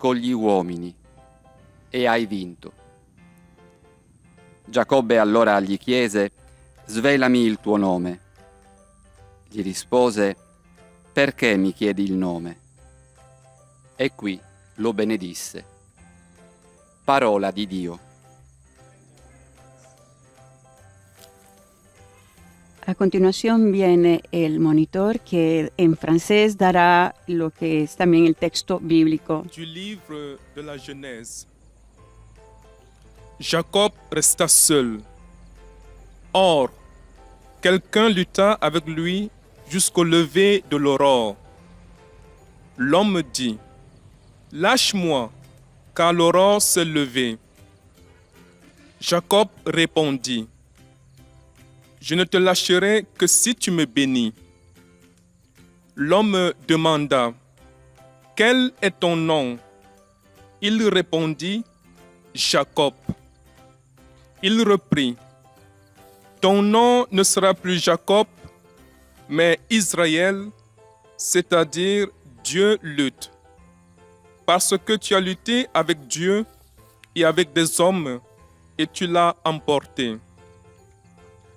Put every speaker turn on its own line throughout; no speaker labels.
con gli uomini e hai vinto. Giacobbe allora gli chiese: svelami il tuo nome. Gli rispose: perché mi chiedi il nome? E qui lo benedisse. Parola di Dio.
A continuación viene el monitor que en francés dará lo que es también el texto bíblico.
Du livre de la Genèse. Jacob resta seul. Or, quelqu'un lutta avec lui jusqu'au lever de l'aurore. L'homme dit: lâche-moi, car l'aurore s'est levée. Jacob répondit: je ne te lâcherai que si tu me bénis. L'homme demanda: quel est ton nom? Il répondit: Jacob. Il reprit: ton nom ne sera plus Jacob, mais Israël, c'est-à-dire Dieu lutte. Parce que tu as lutté avec Dieu et avec des hommes, et tu l'as emporté.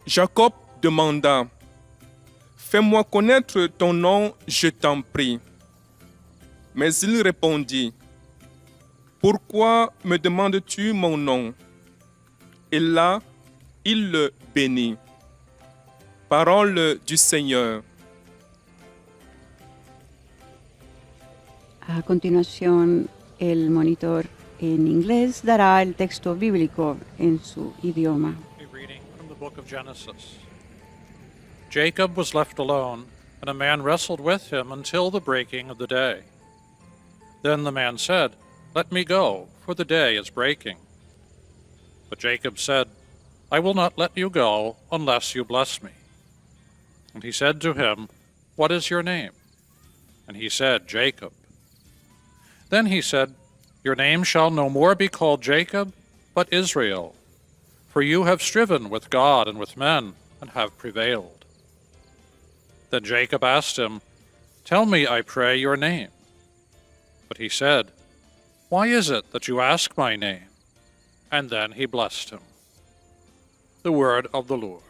Jacob demanda: fais-moi connaître ton nom, je t'en prie. Mais il répondit: pourquoi me demandes-tu mon nom? Et là, il le bénit. Parole du Seigneur.
A continuación, el monitor en inglés dará el texto bíblico en su idioma.
A reading from the book of Genesis. Jacob was left alone, and a man wrestled with him until the breaking of the day. Then the man said, let me go, for the day is breaking. But Jacob said, I will not let you go unless you bless me. And he said to him, what is your name? And he said, Jacob. Then he said, your name shall no more be called Jacob, but Israel, for you have striven with God and with men, and have prevailed. Then Jacob asked him, tell me, I pray, your name. But he said, why is it that you ask my name? And then he blessed him. The word of the Lord.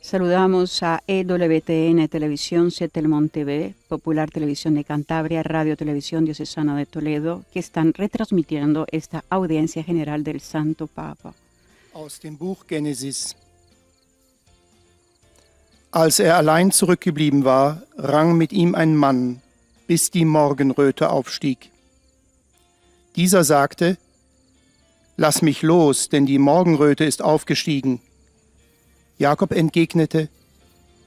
Saludamos a EWTN Televisión, Setelmont TV, Popular Televisión de Cantabria, Radio Televisión Diocesana de Toledo, que están retransmitiendo esta audiencia general del Santo Papa.
Aus dem Buch Genesis. Als allein zurückgeblieben war, rang mit ihm ein Mann, bis die Morgenröte aufstieg. Dieser sagte: Lass mich los, denn die Morgenröte ist aufgestiegen. Jakob entgegnete: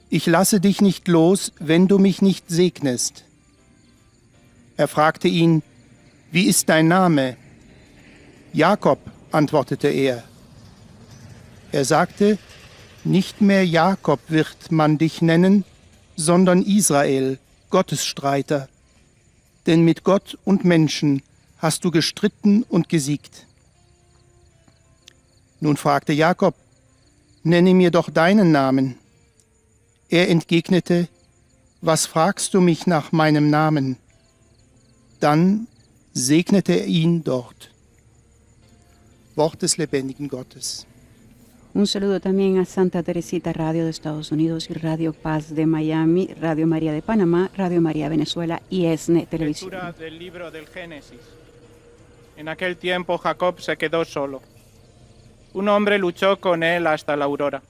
Ich lasse dich nicht los, wenn du mich nicht segnest. Er fragte ihn: Wie ist dein Name? Jakob, antwortete er. Er sagte: Nicht mehr Jakob wird man dich nennen, sondern Israel, Gottesstreiter. Denn mit Gott und Menschen hast du gestritten und gesiegt. Nun fragte Jakob: Nenne mir doch deinen Namen. Er entgegnete: Was fragst du mich nach meinem Namen? Dann segnete er ihn dort. Wort des lebendigen Gottes.
Un saludo también a Santa Teresita Radio de Estados Unidos y Radio Paz de Miami, Radio María de Panamá, Radio María Venezuela y ESNE Televisión.
Lectura del libro del Génesis. En aquel tiempo Jacob se quedó solo. Un hombre luchó con él hasta la aurora.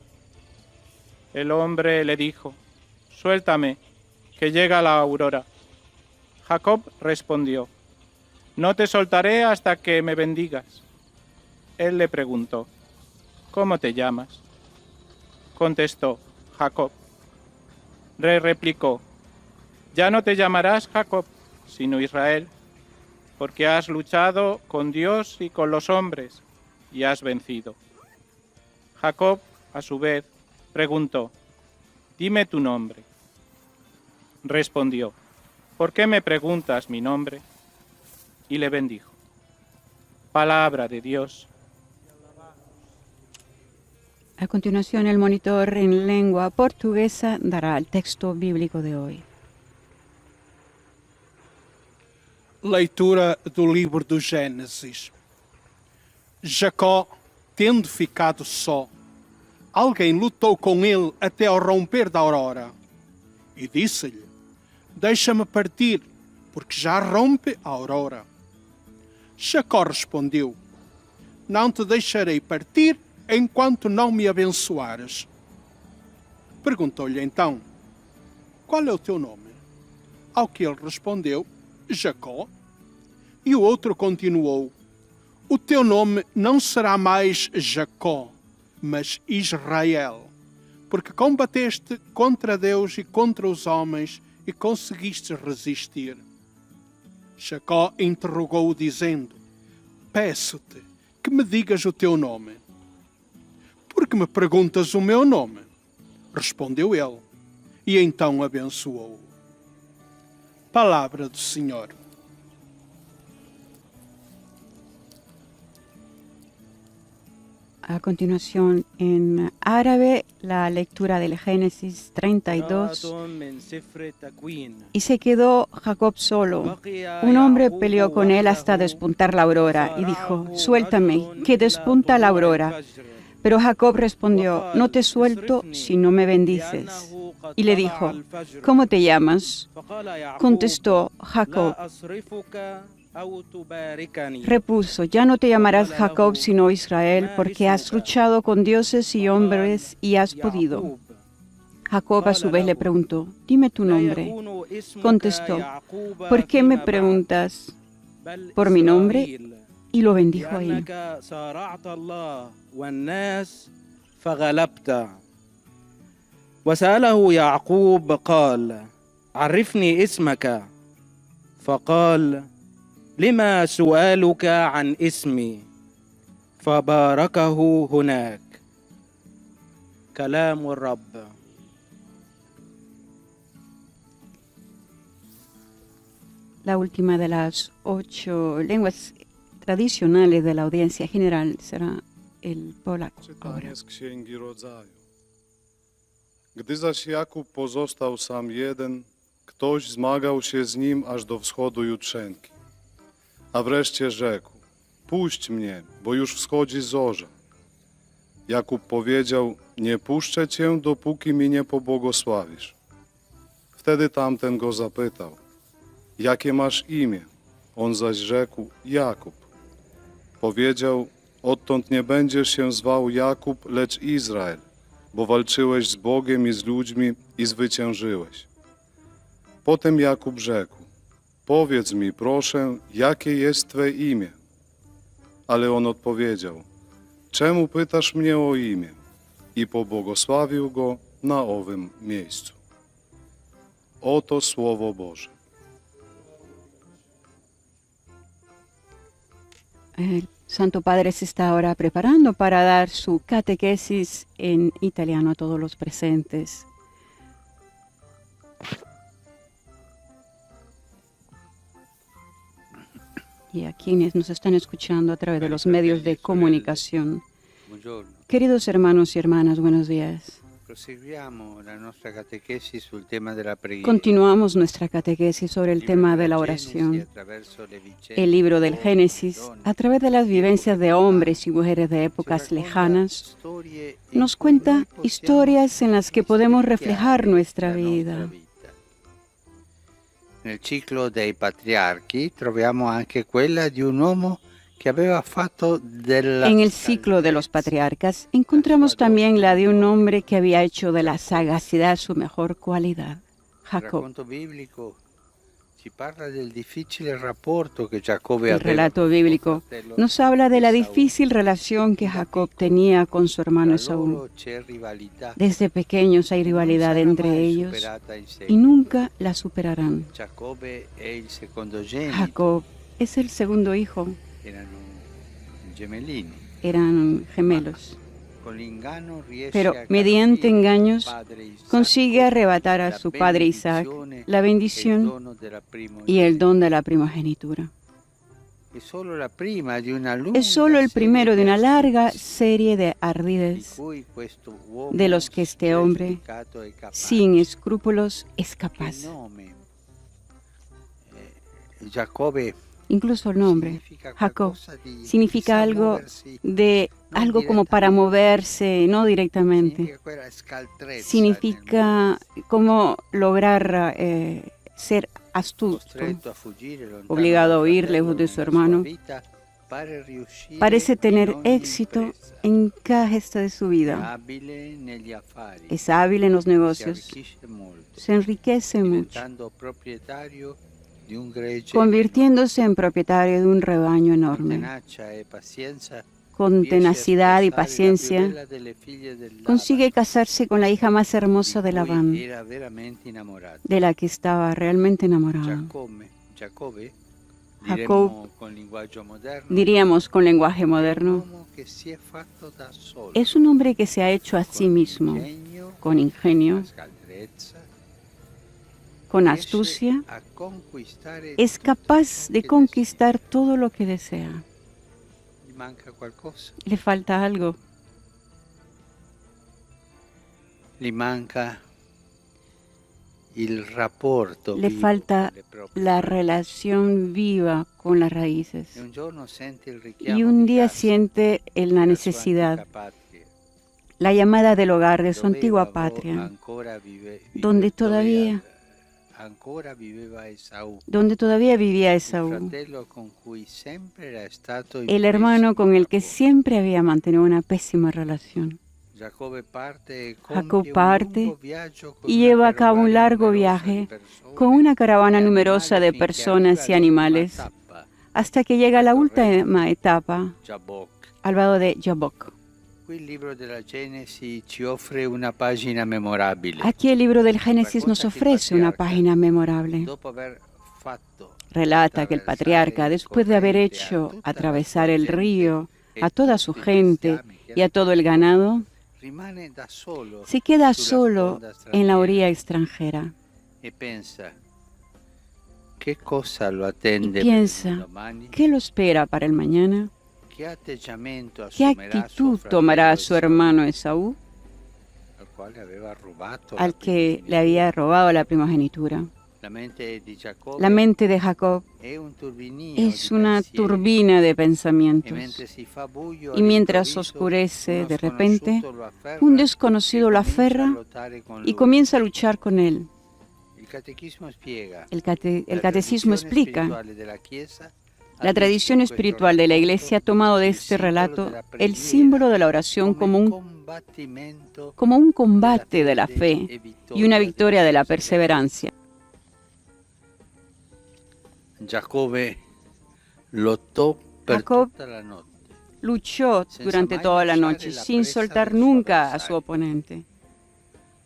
El hombre le dijo: suéltame, que llega la aurora. Jacob respondió: no te soltaré hasta que me bendigas. Él le preguntó: ¿cómo te llamas? Contestó: Jacob. Replicó: ya no te llamarás Jacob, sino Israel, porque has luchado con Dios y con los hombres, y has vencido. Jacob, a su vez, preguntó: dime tu nombre. Respondió: ¿por qué me preguntas mi nombre? Y le bendijo. Palabra de Dios.
A continuación, el monitor en lengua portuguesa dará el texto bíblico de hoy.
Leitura do livro do Gênesis. Jacó, tendo ficado só, alguém lutou com ele até ao romper da aurora. E disse-lhe: deixa-me partir, porque já rompe a aurora. Jacó respondeu: não te deixarei partir enquanto não me abençoares. Perguntou-lhe então: qual é o teu nome? Ao que ele respondeu: Jacó. E o outro continuou: o teu nome não será mais Jacó, mas Israel, porque combateste contra Deus e contra os homens e conseguiste resistir. Jacó interrogou-o dizendo: peço-te que me digas o teu nome. Por que me perguntas o meu nome? Respondeu ele, e então abençoou-o. Palavra do Senhor.
A continuación, en árabe, la lectura del Génesis 32. Y se quedó Jacob solo. Un hombre peleó con él hasta despuntar la aurora y dijo: suéltame, que despunta la aurora. Pero Jacob respondió: no te suelto si no me bendices. Y le dijo: ¿cómo te llamas? Contestó Jacob. Repuso: ya no te llamarás Jacob sino Israel, porque has luchado con dioses y hombres y has podido. Jacob a su vez le preguntó: dime tu nombre. Contestó: ¿por qué me preguntas por mi nombre? Y lo bendijo ahí.
وسأله يعقوب قال: عرفني اسمك. فقال: لما سؤالك عن اسمي؟ فباركه هناك. كلام الرب.
La última de las 8 lenguas tradicionales de la audiencia general será el polaco.
Czytanie z Księgi Rodzaju. Gdy zaś Jakub pozostał sam jeden, ktoś zmagał się z nim aż do wschodu jutrzenki. A wreszcie rzekł: puść mnie, bo już wschodzi zorza. Jakub powiedział: nie puszczę cię, dopóki mi nie pobłogosławisz. Wtedy tamten go zapytał: jakie masz imię? On zaś rzekł: Jakub. Powiedział: odtąd nie będziesz się zwał Jakub, lecz Izrael, bo walczyłeś z Bogiem i z ludźmi i zwyciężyłeś. Potem Jakub rzekł: powiedz mi, proszę, jakie jest Twe imię? Ale on odpowiedział: czemu pytasz mnie o imię? I pobłogosławił go na owym miejscu. Oto Słowo Boże.
El Santo Padre se está ahora preparando para dar su catequesis en italiano a todos los presentes. Y a quienes nos están escuchando a través de los medios de comunicación.
Buongiorno.
Queridos hermanos y hermanas, buenos días.
Proseguiamo la nostra catechesi sul tema della preghiera.
Continuamos nuestra catequesis sobre el tema de la oración. El libro del Génesis, a través de las vivencias de hombres y mujeres de épocas lejanas, nos cuenta historias en las que podemos reflejar nuestra vida.
Nel ciclo dei patriarchi troviamo anche quella di un uomo que aveva fatto della...
En el ciclo de los patriarcas encontramos también la de un hombre que había hecho de la sagacidad su mejor cualidad, Jacob.
Il racconto biblico ci parla del difficile rapporto che Giacobbe
El
aveva
relato
con suo
bíblico
fratello
nos habla de la
Esaú.
difícil relación que Jacob tenía con su hermano
Tra
Esaú.
loro c'è rivalità
Desde pequeños hay
che non
rivalidad
sarà
entre
mai
ellos
superata in
y
seguito.
nunca la superarán.
Giacobbe è il secondogenito,
Jacob es el segundo hijo,
erano gemellini.
eran gemelos,
Con l'inganno riesce
pero
a
mediante
carpire
engaños
al padre Isacco
consigue arrebatar a
la
su padre Isaac
benedizione
la
e il
bendición
dono della
y el
primogenitura.
don de la primogenitura.
È solo la prima di una lunga
Es solo el primero de una
serie
larga
astuzie
serie de
di
ardides
cui questo uomo
de los que este hombre,
spregiudicato è capace.
sin escrúpulos, es
Che
capaz.
nome Giacobbe
Incluso el nombre,
significa
Jacob,
qualcosa di
significa algo
muoversi,
de
non
algo como para
direttamente,
moverse, no directamente.
significa quella scaltrezza nel
Significa como lograr ser
muoversi.
astuto,
Costretto a fuggire lontano
obligado a
dal
huir
fratello
lejos de su
nella sua
hermano.
vita, pare riuscire
Parece
in
tener
ogni
éxito
impresa.
en cada gesta de su
È
vida.
abile negli affari,
Es hábil en los
si
negocios,
arricchisce molto,
se enriquece mucho,
diventando proprietario di un gregge
convirtiéndose en propietario de un rebaño
con
enorme.
tenacia e pazienza.
Con
riesce a
tenacidad y
sposare la più
paciencia,
bella delle figlie del Laban,
consigue casarse con la hija más hermosa de
di cui
Labán,
era veramente innamorato.
de la que estaba realmente enamorado.
Giacobbe,
Jacob,
diremmo con linguaggio moderno,
diríamos con lenguaje
è un
moderno,
uomo che si è fatto da solo,
es un hombre que se ha hecho a sí
con
mismo,
ingegno,
con ingenio,
con scaltrezza,
con
riesce
astucia,
a conquistare
es
tutto
capaz
ciò
de
che
conquistar todo lo que desea.
desidera. Gli manca qualcosa,
Le falta algo,
gli manca il rapporto
le
vivo
falta
con le proprie
la
radici.
relación viva con las raíces.
E un giorno sente il richiamo
Y un
di
día
casa,
siente la
della sua
necesidad,
antica patria,
la llamada del hogar de su
dove
antigua
Esaú
patria,
ancora
donde todavía
ancora viveva Esaú,
vivía
il
Esaú,
fratello con cui sempre era stato in
el hermano con el que
pessimo
siempre había mantenido una pésima relación.
rapporto. Giacobbe parte e
Jacob
compie un
parte
lungo viaggio con
y
una
lleva a cabo un
carovana
largo
numerosa di
viaje
persone
con una caravana
e
numerosa
animali
de
finché
personas y
arriva all'ultima
animales
tappa,
hasta que llega a la
al
última etapa,
Jabbok.
al vado de Jabbok.
Qui il libro della Genesi ci offre una pagina memorabile.
Aquí el libro del Génesis nos ofrece una página memorable.
Dopo aver fatto
Relata que el patriarca, después de haber hecho atravesar el río a toda su gente y a todo el ganado,
rimane da solo
se queda
sulla
solo
sponda
en la
straniera
orilla extranjera
e pensa che cosa lo
y
attende per il
piensa,
domani,
¿qué lo espera para el mañana?
che atteggiamento
¿Qué
assumerà suo
actitud tomará
fratello
su
Esaú,
hermano Esaú,
al quale aveva rubato
al
la
que le
primogenitura?
había robado la primogenitura?
La mente di Giacobbe
La mente de Jacob
è un turbinio
es
di
una
pensieri,
turbina de
e
pensamientos.
mentre si fa buio
Y mientras
all'improvviso,
oscurece
uno
de repente,
sconosciuto lo afferra
un
e
desconocido lo
comincia a
aferra
lottare con
y
lui.
comienza a luchar con él.
Il catechismo spiega
El
la
catecismo
tradizione
explica,
spirituale della Chiesa ha
la tradición
visto in questo
espiritual de la
racconto
Iglesia ha tomado de
il
este
simbolo
relato
della
el
preghiera
símbolo de la oración
come combattimento
como un combate de la
fede
fe
e
y una victoria de la
perseverancia.
perseverancia.
Giacobbe lottò per
Jacob
tutta la notte.
Luchó
Senza
durante
mai
toda la
lasciare
noche
la
sin
presa
soltar
del suo
nunca a su
avversario.
oponente.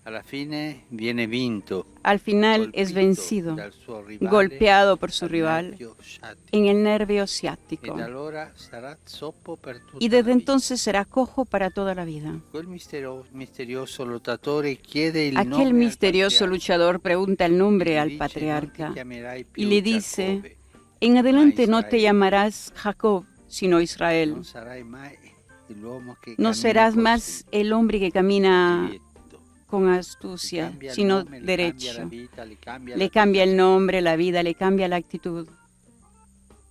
Alla fine viene vinto,
Al final es
colpito
vencido,
dal suo rivale
golpeado por su
al
rival
nervio sciatico.
en el nervio
E
ciático.
da allora sarà zoppo per tutta
Y
la
desde
vita.
entonces será cojo para toda la vida.
Quel misterioso lottatore chiede il nome
Aquel
al
misterioso
patriarca.
luchador pregunta el
E
nombre
gli
al
dice, "Non ti
patriarca
chiamerai più
y le dice,
Giacobbe,
en adelante
ma
no te
Israele.
llamarás Jacob, sino Israel.
Non sarai mai l'uomo che
No
cammina
serás
così,
más el hombre que camina
diretto.
con
Ti
astucia,
cambia il
sino
nome, le cambia la
derecho.
vita, le cambia
Le
la
cambia el
vita.
nombre, la vida, le cambia la actitud.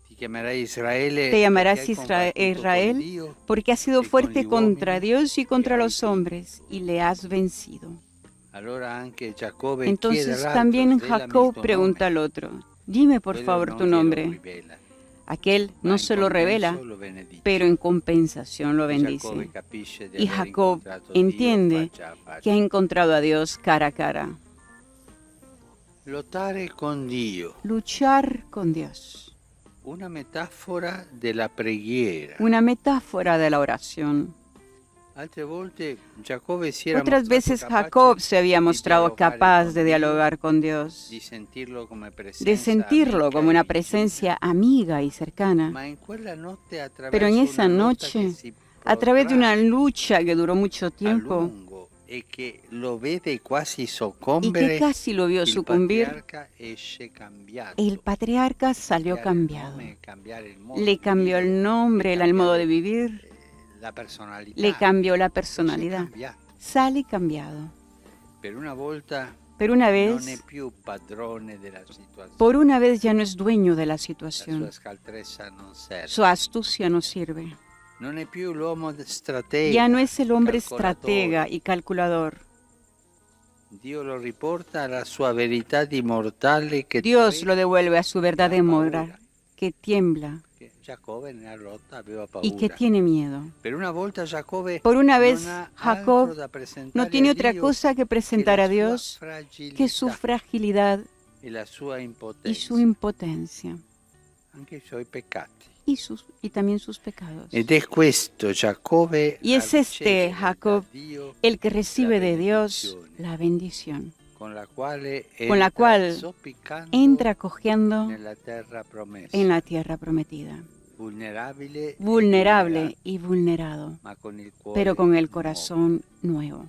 Ti chiamerai Israele
Te llamarás
perché hai
Israel,
combattuto con Dio
porque has sido
y con
fuerte
gli
contra
uomini
Dios y contra
e hai
los hombres y le has vencido.
Allora anche Giacobbe
Entonces
chiede all'altro,
también
"Svelami il
Jacob
tuo
pregunta
nome".
al otro, dime por
Quello
favor
non
tu
glielo
nombre.
rivela,
Aquel
ma
no
in
se lo revela,
compenso lo benedice.
pero en compensación lo
E
bendice.
Giacobbe capisce di
Y
aver
Jacob
incontrato Dio
entiende
faccia a faccia.
que ha encontrado a Dios cara a cara.
Lottare con Dio,
Luchar con Dios.
una metafora della preghiera.
Una metáfora de la oración.
Altre volte Giacobbe si era
Otras
mostrato
veces
capace
Jacob se había
di
mostrado
dialogare
capaz
con
de
Dio,
dialogar con Dios,
di sentirlo come presenza
de sentirlo
amica
como
e
una
vicina.
presencia amiga y cercana.
Ma in quella notte,
Pero en
attraverso
esa
una lotta
noche,
che si
a través de una
protrae
lucha que duró mucho
a
tiempo
lungo e che lo vede quasi
y que
soccombere,
casi lo vio
il
sucumbir,
patriarca esce cambiato.
el patriarca salió
Cambiare il
cambiado.
nome, cambiare il modo
Le
di
cambió
vivere,
el nombre, el modo de vivir,
la personalità.
le cambió la
Esce
personalidad.
cambiato.
Sale cambiado.
Per una volta
Pero una
non è
vez,
più padrone della situazione.
por una vez ya no es dueño de la
La sua
situación.
scaltrezza non serve.
Su astucia no sirve.
Non è più l'uomo stratega.
Ya no es el hombre
calcolatore.
estratega y calculador.
Dio lo riporta alla sua verità di mortale che
Dios lo
trema,
devuelve a su verdad de
paura.
moral, que tiembla
che Giacobbe nella lotta aveva
y que
paura.
tiene miedo.
Per una volta Giacobbe
Por una vez,
non ha
Jacob
altro da presentare
no tiene
a
otra
Dio
cosa que presentar
che
a
la sua
Dios que su
fragilità
fragilidad
e la sua
y
impotenza,
su impotencia
anche i suoi peccati.
y también sus pecados.
Ed è questo Giacobbe
Y es
a
este
ricevere
Jacob
da Dio
el que recibe de Dios
benedizione,
la bendición,
con la quale
con la
entra
cual
zoppicando
entra cojeando
nella terra promessa,
en la tierra prometida,
vulnerabile, e
vulnerable y vulnerado,
ma con il cuore
pero con el
nuovo.
corazón nuevo.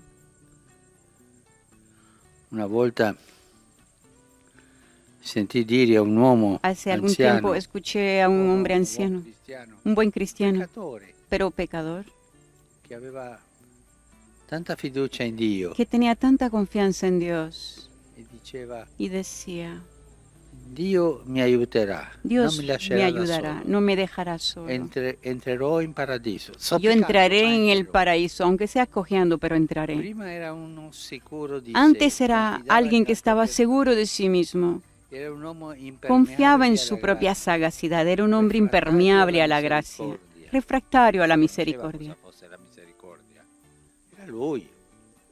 Una volta sentì dire a un uomo
Hace algún
anziano,
tiempo escuché a un hombre
uomo
anciano,
cristiano,
un buen cristiano,
peccatore,
pero pecador,
che aveva tanta fiducia in Dio
que tenía tanta confianza en Dios
e diceva:
y decía,
Dio mi aiuterà,
Dios
non mi
me
lascerà da
ayudará,
solo.
no me dejará solo.
Entrerò in paradiso.
Yo
Zoppicando,
entraré
ma
en el
entrerò.
paraíso, aunque sea cojeando, pero entraré.
Prima era uno sicuro di
Antes
sé,
era
confidava
alguien
in
que
la
estaba
propria
seguro de sí mismo,
Era un uomo impermeabile
confiaba en
alla
su propia
grazia,
sagacidad, era un hombre
refractario
impermeable a
alla
la gracia,
misericordia.
refractario a la
Non sapeva
misericordia.
cosa fosse la misericordia. Era lui.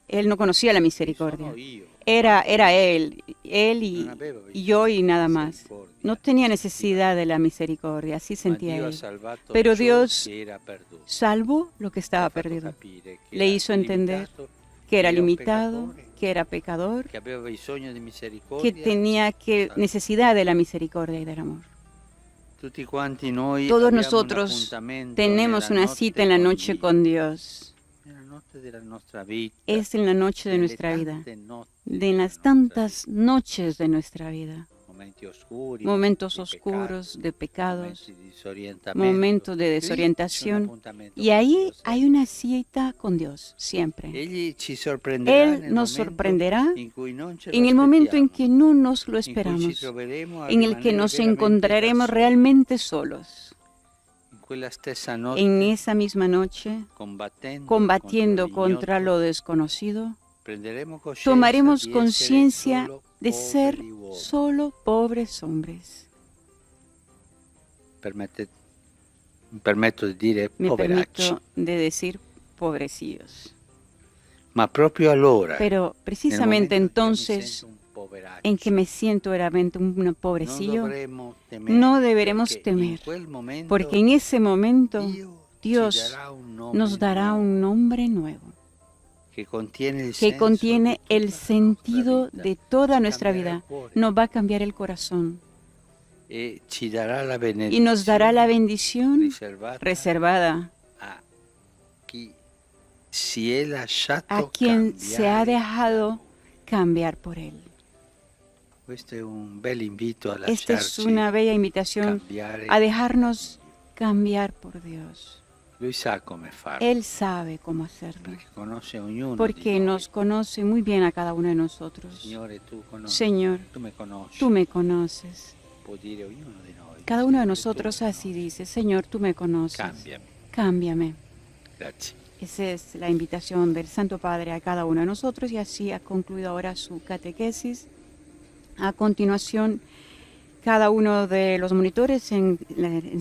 Él no conocía la
Sono
misericordia.
io.
Era él
Non aveva
y yo y nada más.
misericordia.
No tenía necesidad de la misericordia, así
Ma
sentía
Dio ha
él.
salvato
Pero
ciò
Dios
che era perduto.
salvó lo que
Le ha
estaba
fatto
perdido.
capire che
Le
era
hizo entender
limitato,
que era
un
limitado,
peccatore,
que era pecador,
che aveva bisogno di
que
misericordia.
tenía necesidad de la misericordia y del amor.
Tutti quanti noi
Todos
abbiamo un
nosotros
appuntamento
tenemos
nella
una
notte
cita en la
con
noche
Dio,
con Dios.
nella notte della nostra vita,
Es en la noche de
nelle
nuestra vida,
tante notti
de
della
las
nostra
tantas noches de nuestra vida.
vita, momenti oscuri,
Momentos
di
oscuros,
peccato,
de pecados,
momenti di disorientamento.
momentos de
Lì c'è un
desorientación.
appuntamento
Y
con
ahí
Dio,
hay una cita con Dios, siempre.
Egli ci sorprenderà
Él
nel
nos
momento
sorprenderá
in cui non ce lo
en el momento en
aspettiamo,
que no nos lo
in cui ci
esperamos,
troveremo a
en el que
rimanere
nos
veramente
encontraremos
da soli.
realmente solos.
In quella stessa notte,
En esa misma noche, combatiendo contra lo desconocido,
prenderemo coscienza
tomaremos
di essere
conciencia
solo
de ser
poveri uomini.
solo pobres hombres.
Mi permetto di dire
Me
poveracci,
permito de decir pobrecillos.
ma proprio allora,
Pero
nel
precisamente
momento in cui io mi
entonces
sento un poveraccio,
en que me siento realmente un
non
pobrecillo,
dovremmo temere,
no deberemos
perché in
temer,
quel momento
porque en ese momento
Dio
Dios
ci darà un nome
nos dará
nuovo
un nombre nuevo
che contiene il
que
senso
contiene
di tutta
el
la nostra
sentido
vita,
de toda
ci
nuestra
cambierà
vida.
il cuore
Nos va a cambiar el corazón
e ci darà la
y nos dará la
benedizione
bendición
riservata
reservada
a chi si è lasciato
a quien se ha
cambiare.
dejado cambiar por Él.
Questo è un bel invito a
Esta es
lasciarci
una bella invitación
cambiare.
a dejarnos cambiar por Dios.
Lui sa come farlo,
Él sabe cómo hacerlo,
perché conosce ognuno di
porque
noi.
nos conoce muy bien a cada uno de nosotros.
Signore, tu conosci,
Señor,
tu me conosci,
tú me conoces.
può dire ognuno di noi.
Cada uno de
Signore,
nosotros
tu me
así dice, Señor, tú me conoces.
Cambiami.
Cámbiame.
Grazie.
Esa es la invitación del Santo Padre a cada uno de nosotros y así ha concluido ahora su catequesis. A continuación, cada uno de los monitores en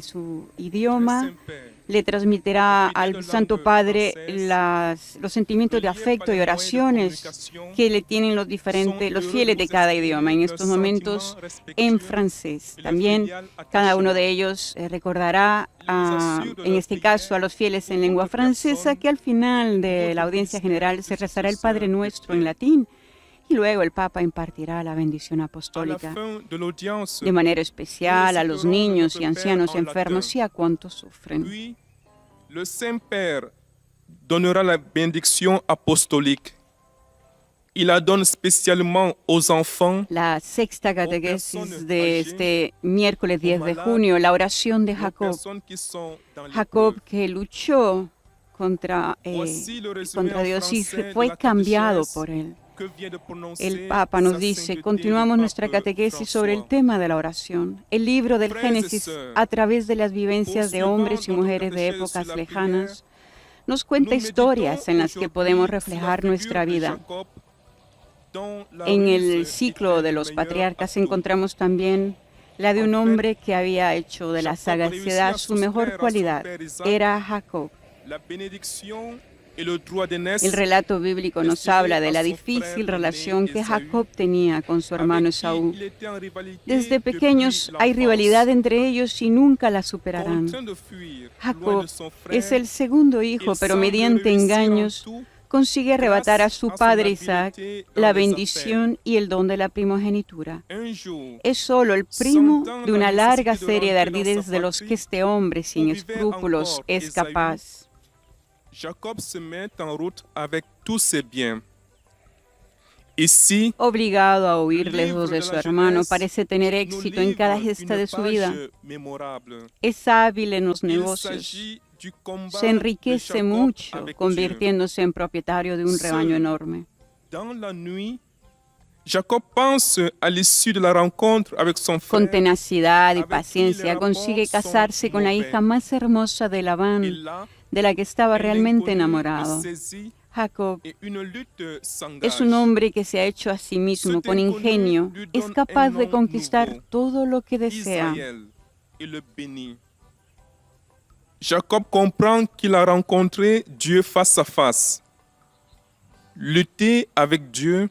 su idioma le transmitirá al Santo Padre los sentimientos de afecto y oraciones que le tienen los fieles de cada idioma, en estos momentos en francés. También cada uno de ellos recordará, en este caso, a los fieles en lengua francesa, que al final de la audiencia general se rezará el Padre Nuestro en latín y luego el Papa impartirá la bendición apostólica de manera especial a los niños y ancianos enfermos y a cuantos sufren.
Puis, le Saint-Père donnera la bénédiction apostolique. Il la donne spécialement aux enfants,
La sexta catequesis
personas
de
âgées,
este miércoles 10 de
malades,
junio, la oración de
aux
Jacob.
personnes qui sont dans
Jacob
l'épreuve.
que luchó contra
Voici le résumé en
Dios y
français de
fue
la
cambiado
catéchèse
por Él. El Papa nos dice, continuamos nuestra catequesis sobre el tema de la oración. El libro del Génesis, a través de las vivencias de hombres y mujeres de épocas lejanas, nos cuenta historias en las que podemos reflejar nuestra vida. En el ciclo de los patriarcas encontramos también la de un hombre que había hecho de la sagacidad su mejor cualidad. Era Jacob. El relato bíblico nos habla de la difícil relación que Jacob tenía con su hermano Esaú. Desde pequeños hay rivalidad entre ellos y nunca la superarán. Jacob es el segundo hijo, pero mediante engaños consigue arrebatar a su padre Isaac la bendición y el don de la primogenitura. Es solo el primo de una larga serie de ardides de los que este hombre sin escrúpulos es capaz.
Jacob se met en route avec tous ses biens. Ici,
obligado a huir lejos de su hermano, parece tener éxito en cada gesta de su vida. Es hábil en los negocios. Se enriquece mucho, convirtiéndose en propietario de un rebaño enorme.
Jacob pense à l'issue de la rencontre avec son frère.
Con tenacidad y paciencia consigue casarse con la hija más hermosa de Labán, de la que estaba realmente enamorado. Jacob es un hombre que se ha hecho a sí mismo con ingenio, es capaz de conquistar todo lo que desea.
Jacob comprend qu'il a rencontré Dieu face à face. Lutter avec Dieu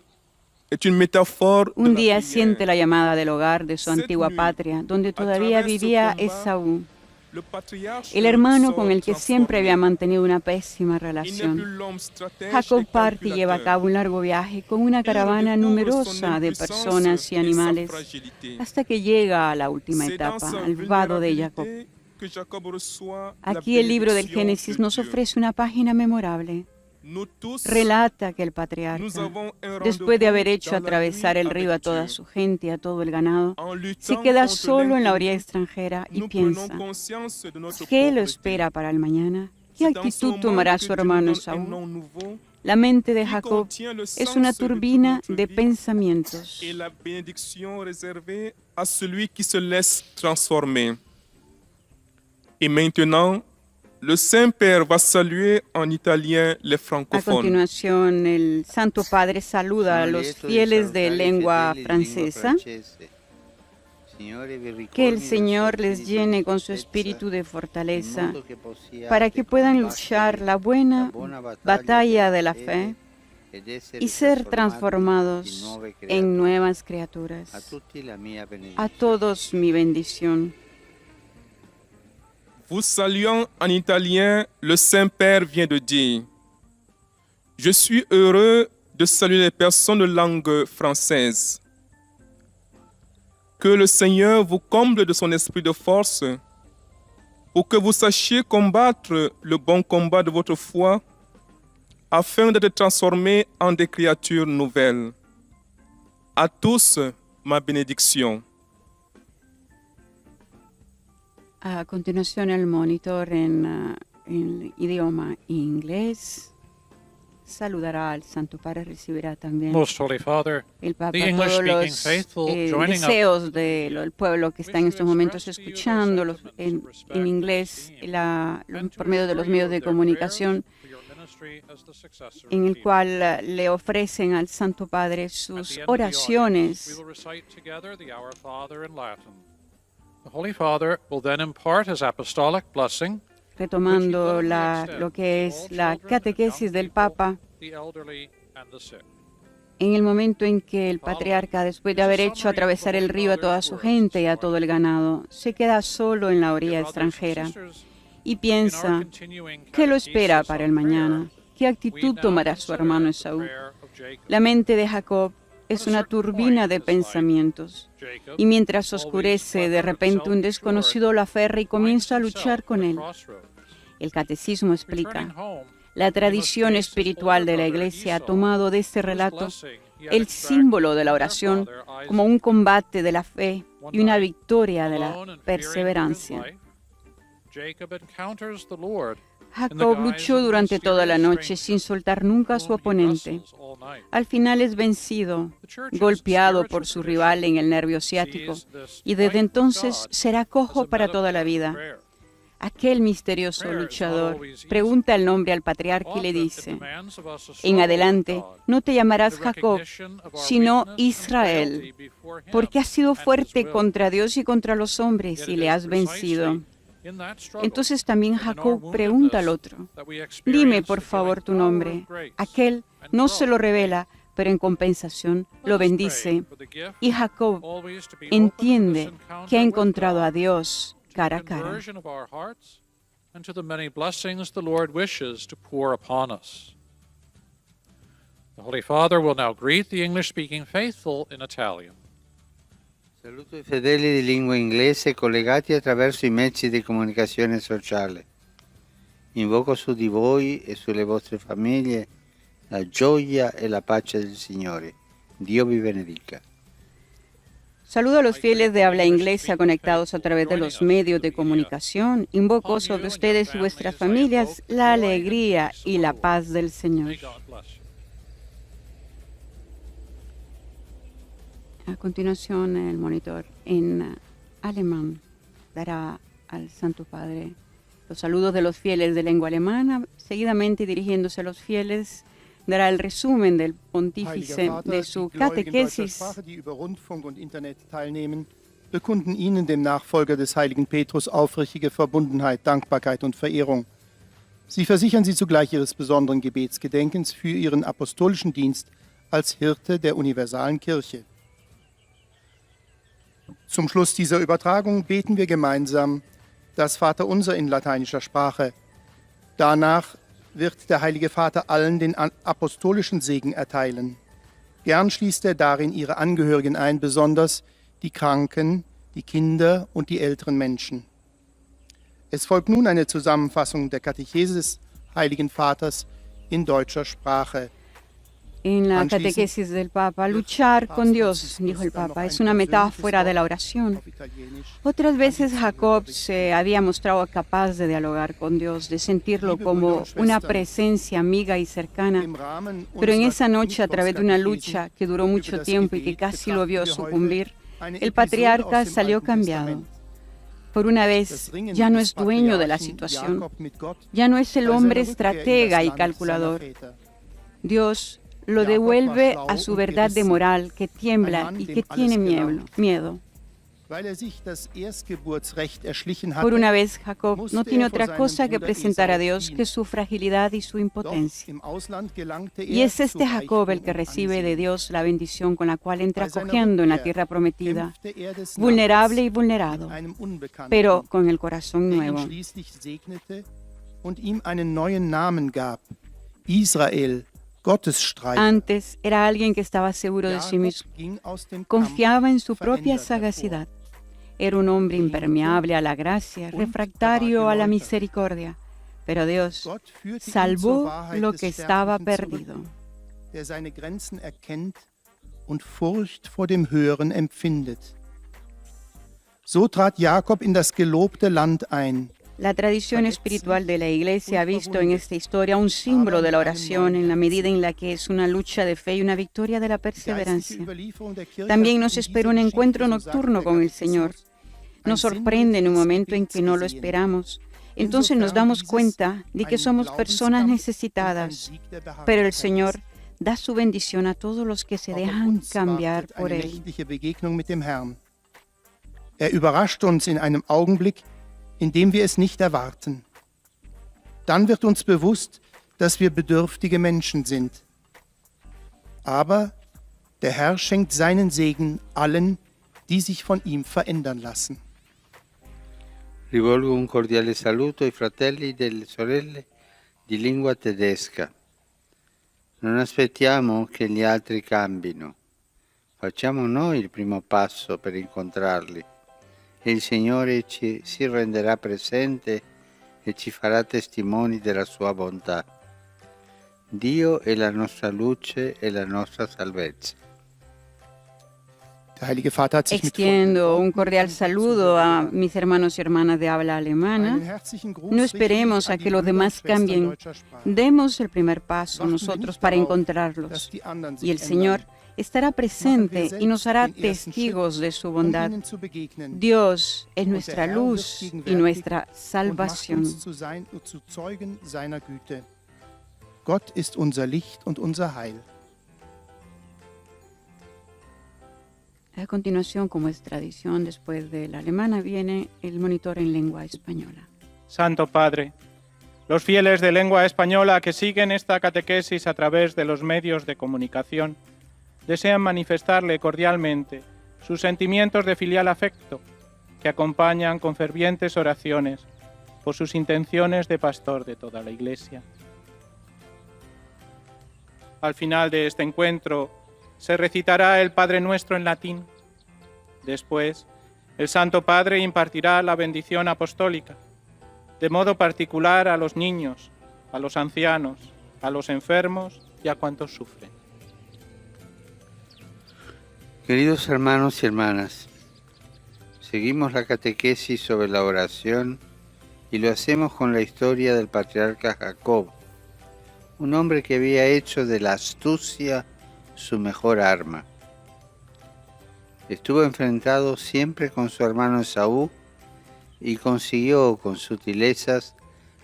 est une métaphore.
Un día siente la llamada del hogar de su antigua patria, donde todavía vivía Esaú, el hermano con el que siempre había mantenido una pésima relación. Jacob parte y lleva a cabo un largo viaje con una caravana numerosa de personas y animales hasta que llega a la última etapa, al vado de Jacob. Aquí el libro del Génesis nos ofrece una página memorable. Relata que el patriarca, después de haber hecho atravesar el río a toda su gente y a todo el ganado, se queda solo en la orilla extranjera y piensa, ¿qué lo espera para el mañana? ¿Qué actitud tomará su hermano Esaú? La mente de Jacob es una turbina de pensamientos.
Et maintenant, le Saint-Père va saluer en italien les
A
francophones.
continuación, el Santo Padre saluda a los fieles de lengua francesa. Que el Señor les llene con su espíritu de fortaleza para que puedan luchar la buena batalla de la fe y ser transformados en nuevas criaturas. A todos mi bendición.
Vous saluant en italien, le Saint-Père vient de dire « Je suis heureux de saluer les personnes de langue française. Que le Seigneur vous comble de son esprit de force pour que vous sachiez combattre le bon combat de votre foi afin d'être transformés en des créatures nouvelles. À tous, ma bénédiction. »
A continuación, el monitor en idioma inglés saludará al Santo Padre, recibirá también
Most Holy Father,
el Papa
the
todos
English-speaking
los
faithful joining up
deseos del pueblo que está en estos momentos escuchando en inglés por medio de los medios de comunicación, en el cual le ofrecen al Santo Padre sus oraciones.
The Holy Father will then impart his apostolic blessing,
Retomando lo que es la catequesis del Papa,
the elderly and the sick.
en el momento en que el patriarca, después de haber hecho atravesar el río a toda su gente y a todo el ganado, se queda solo en la orilla extranjera y piensa, ¿qué lo espera para el mañana? ¿Qué actitud tomará su hermano Esaú? La mente de Jacob es una turbina de pensamientos, y mientras oscurece, de repente un desconocido lo aferra y comienza a luchar con él. El catecismo explica, la tradición espiritual de la Iglesia ha tomado de este relato el símbolo de la oración como un combate de la fe y una victoria de la perseverancia. Jacob luchó durante toda la noche sin soltar nunca a su oponente. Al final es vencido, golpeado por su rival en el nervio ciático, y desde entonces será cojo para toda la vida. Aquel misterioso luchador pregunta el nombre al patriarca y le dice: en adelante no te llamarás Jacob, sino Israel, porque has sido fuerte contra Dios y contra los hombres y le has vencido. Entonces también Jacob pregunta al otro: dime por favor tu nombre. Aquel no se lo revela, pero en compensación lo bendice. Y Jacob entiende que ha encontrado a Dios cara a cara.
And to the many blessings the Lord wishes to pour upon us. The Holy Father will now greet the English-speaking faithful in Italian.
Saluto i fedeli di lingua inglese collegati attraverso i mezzi di comunicazione sociale. Invoco su di voi e sulle vostre famiglie la gioia e la pace del Signore. Dio vi benedica.
Saludo a los fieles de habla inglesa conectados a través de los medios de comunicación. Invoco sobre ustedes y vuestras familias la alegría y la paz del Señor. A continuación, el monitor en alemán dará al Santo Padre los saludos de los fieles de lengua alemana. Seguidamente, dirigiéndose a los fieles, dará el resumen del pontífice de su catequesis.
Die über Rundfunk und Internet teilnehmen, bekunden Ihnen, dem Nachfolger des heiligen Petrus, aufrichtige Verbundenheit, Dankbarkeit und Verehrung. Sie versichern Sie zugleich Ihres besonderen Gebetsgedenkens für Ihren apostolischen Dienst als Hirte der universalen Kirche. Zum Schluss dieser Übertragung beten wir gemeinsam das Vaterunser in lateinischer Sprache. Danach wird der Heilige Vater allen den apostolischen Segen erteilen. Gern schließt er darin ihre Angehörigen ein, besonders die Kranken, die Kinder und die älteren Menschen. Es folgt nun eine Zusammenfassung der Katechese des Heiligen Vaters in deutscher Sprache.
En la catequesis del Papa, luchar con Dios, dijo el Papa, es una metáfora de la oración. Otras veces Jacob se había mostrado capaz de dialogar con Dios, de sentirlo como una presencia amiga y cercana. Pero en esa noche, a través de una lucha que duró mucho tiempo y que casi lo vio sucumbir, el patriarca salió cambiado. Por una vez, ya no es dueño de la situación. Ya no es el hombre estratega y calculador. Dios lo devuelve a su verdad de moral, que tiembla y que tiene miedo. Por una vez, Jacob no tiene otra cosa que presentar a Dios que su fragilidad y su impotencia. Y es este Jacob el que recibe de Dios la bendición con la cual entra cogiendo en la tierra prometida, vulnerable y vulnerado, pero con el corazón nuevo.
Israel.
Antes era alguien que estaba seguro de sí mismo, confiaba en su propia sagacidad. Era un hombre impermeable a la gracia, refractario a la misericordia. Pero Dios salvó lo que estaba perdido.
So trat Jakob in das gelobte Land ein.
La tradición espiritual de la Iglesia ha visto en esta historia un símbolo de la oración en la medida en la que es una lucha de fe y una victoria de la perseverancia. También nos espera un encuentro nocturno con el Señor. Nos sorprende en un momento en que no lo esperamos. Entonces nos damos cuenta de que somos personas necesitadas, pero el Señor da su bendición a todos los que se dejan cambiar por Él.
Überrascht uns in einem Augenblick, in dem wir es nicht erwarten. Dann wird uns bewusst, dass wir bedürftige Menschen sind. Aber der Herr schenkt seinen Segen allen, die sich von ihm verändern lassen.
Rivolgo un cordiale saluto ai fratelli e alle sorelle di lingua tedesca. Non aspettiamo che gli altri cambino. Facciamo noi il primo passo per incontrarli. E il Signore si renderà presente e ci farà testimoni della sua bontà. Dio è la nostra luce e la nostra salvezza.
Der Heilige Vater hat sich mit
Extiendo un cordial saludo a mis hermanos y hermanas de habla
einen
alemana.
herzlichen Gruß
No
richte ich
esperemos
an
a
die
que los
Brüder und
demás
Schwestern
cambien.
deutscher Sprache.
Demos el primer paso
Warten wir
nosotros
nicht
para
darauf,
encontrarlos.
dass die anderen sich
Y el
ändern.
Señor estará presente
Machen wir
y nos hará
selbst den ersten
testigos de su
um
bondad.
ihnen zu begegnen.
Dios es
Und
nuestra
der Herr wird
luz y
gegenwärtig
nuestra
und macht
salvación.
uns zu Zeugen seiner Güte. Gott ist unser Licht und unser Heil.
A continuación, como es tradición, después de la alemana viene el monitor en lengua española.
Santo Padre, los fieles de lengua española que siguen esta catequesis a través de los medios de comunicación desean manifestarle cordialmente sus sentimientos de filial afecto que acompañan con fervientes oraciones por sus intenciones de pastor de toda la Iglesia. Al final de este encuentro se recitará el Padre Nuestro en latín. Después, el Santo Padre impartirá la bendición apostólica, de modo particular a los niños, a los ancianos, a los enfermos y a cuantos sufren.
Queridos hermanos y hermanas, seguimos la catequesis sobre la oración y lo hacemos con la historia del patriarca Jacob, un hombre que había hecho de la astucia su mejor arma. Estuvo enfrentado siempre con su hermano Esaú y consiguió con sutilezas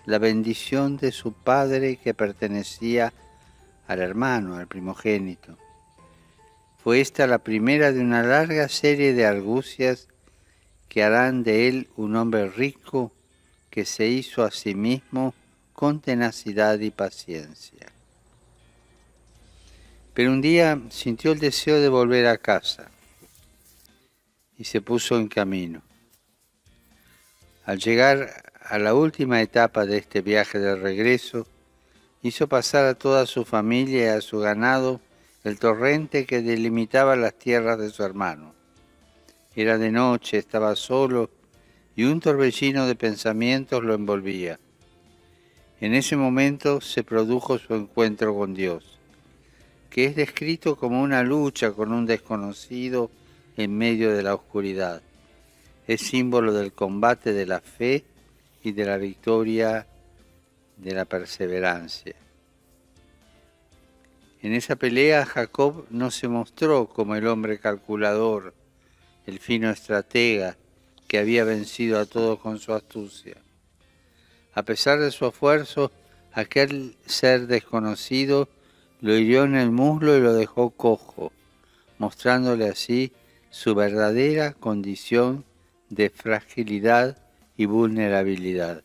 la bendición de su padre que pertenecía al hermano, al primogénito. Fue esta la primera de una larga serie de argucias que harán de él un hombre rico que se hizo a sí mismo con tenacidad y paciencia. Pero un día sintió el deseo de volver a casa y se puso en camino. Al llegar a la última etapa de este viaje de regreso, hizo pasar a toda su familia y a su ganado el torrente que delimitaba las tierras de su hermano. Era de noche, estaba solo y un torbellino de pensamientos lo envolvía. En ese momento se produjo su encuentro con Dios, que es descrito como una lucha con un desconocido en medio de la oscuridad. Es símbolo del combate de la fe y de la victoria de la perseverancia. En esa pelea Jacob no se mostró como el hombre calculador, el fino estratega que había vencido a todos con su astucia. A pesar de su esfuerzo, aquel ser desconocido lo hirió en el muslo y lo dejó cojo, mostrándole así su verdadera condición de fragilidad y vulnerabilidad.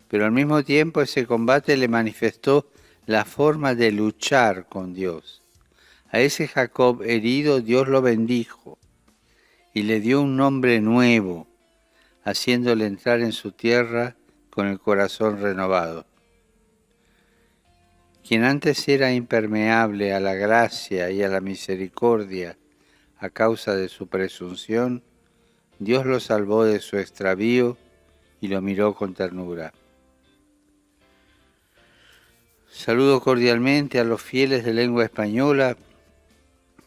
Pero al mismo tiempo ese combate le manifestó la forma de luchar con Dios. A ese Jacob herido Dios lo bendijo y le dio un nombre nuevo, haciéndole entrar en su tierra con el corazón renovado. Quien antes era impermeable a la gracia y a la misericordia a causa de su presunción, Dios lo salvó de su extravío y lo miró con ternura. Saludo cordialmente a los fieles de lengua española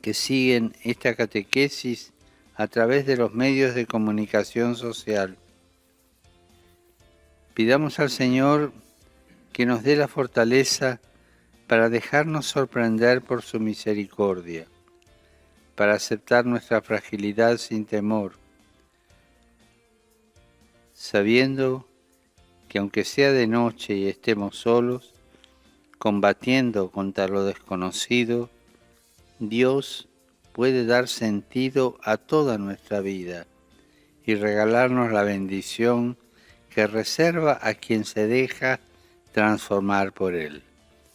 que siguen esta catequesis a través de los medios de comunicación social. Pidamos al Señor que nos dé la fortaleza para dejarnos sorprender por su misericordia, para aceptar nuestra fragilidad sin temor, sabiendo que aunque sea de noche y estemos solos, combatiendo contra lo desconocido, Dios puede dar sentido a toda nuestra vida y regalarnos la bendición que reserva a quien se deja transformar por Él.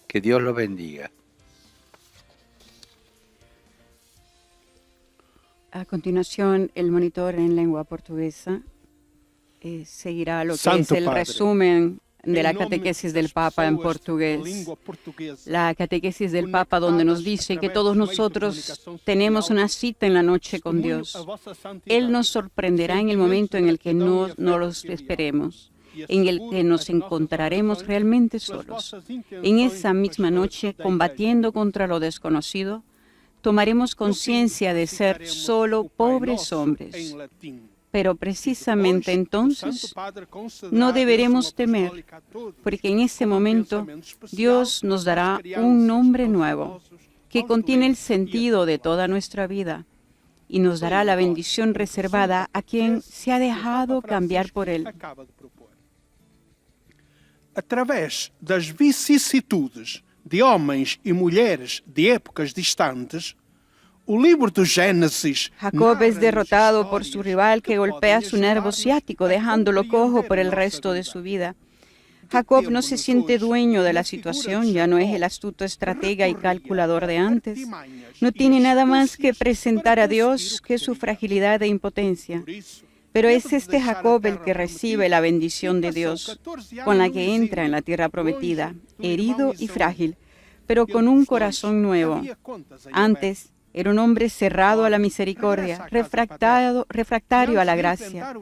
Que Dios lo bendiga.
A continuación, el monitor en lengua portuguesa seguirá lo que
Santo
es el
Padre,
resumen de la
em nome
catequesis
das
del Papa en
pessoas de
portugués.
língua portuguesa,
La catequesis del Papa donde nos dice que todos nosotros tenemos una cita en la noche con Dios. Él nos sorprenderá en el momento en el que no los esperemos, en el que nos encontraremos realmente solos. En esa misma noche, combatiendo contra lo desconocido, tomaremos conciencia de ser solo pobres hombres. Pero precisamente entonces no deberemos temer, porque en ese momento Dios nos dará un nombre nuevo que contiene el sentido de toda nuestra vida y nos dará la bendición reservada a quien se ha dejado cambiar por Él.
Através das vicissitudes de homens e mulheres de épocas distantes, o livro do Gênesis
Jacob es derrotado por su rival que golpea su nervo ciático, dejándolo cojo por el resto de su vida. Jacob no se siente dueño de la situación, ya no es el astuto estratega y calculador de antes. No tiene nada más que presentar a Dios que su fragilidad e impotencia. Pero es este Jacob el que recibe la bendición de Dios, con la que entra en la tierra prometida, herido y frágil, pero con un corazón nuevo. Antes era un hombre cerrado a la misericordia, refractario a la gracia,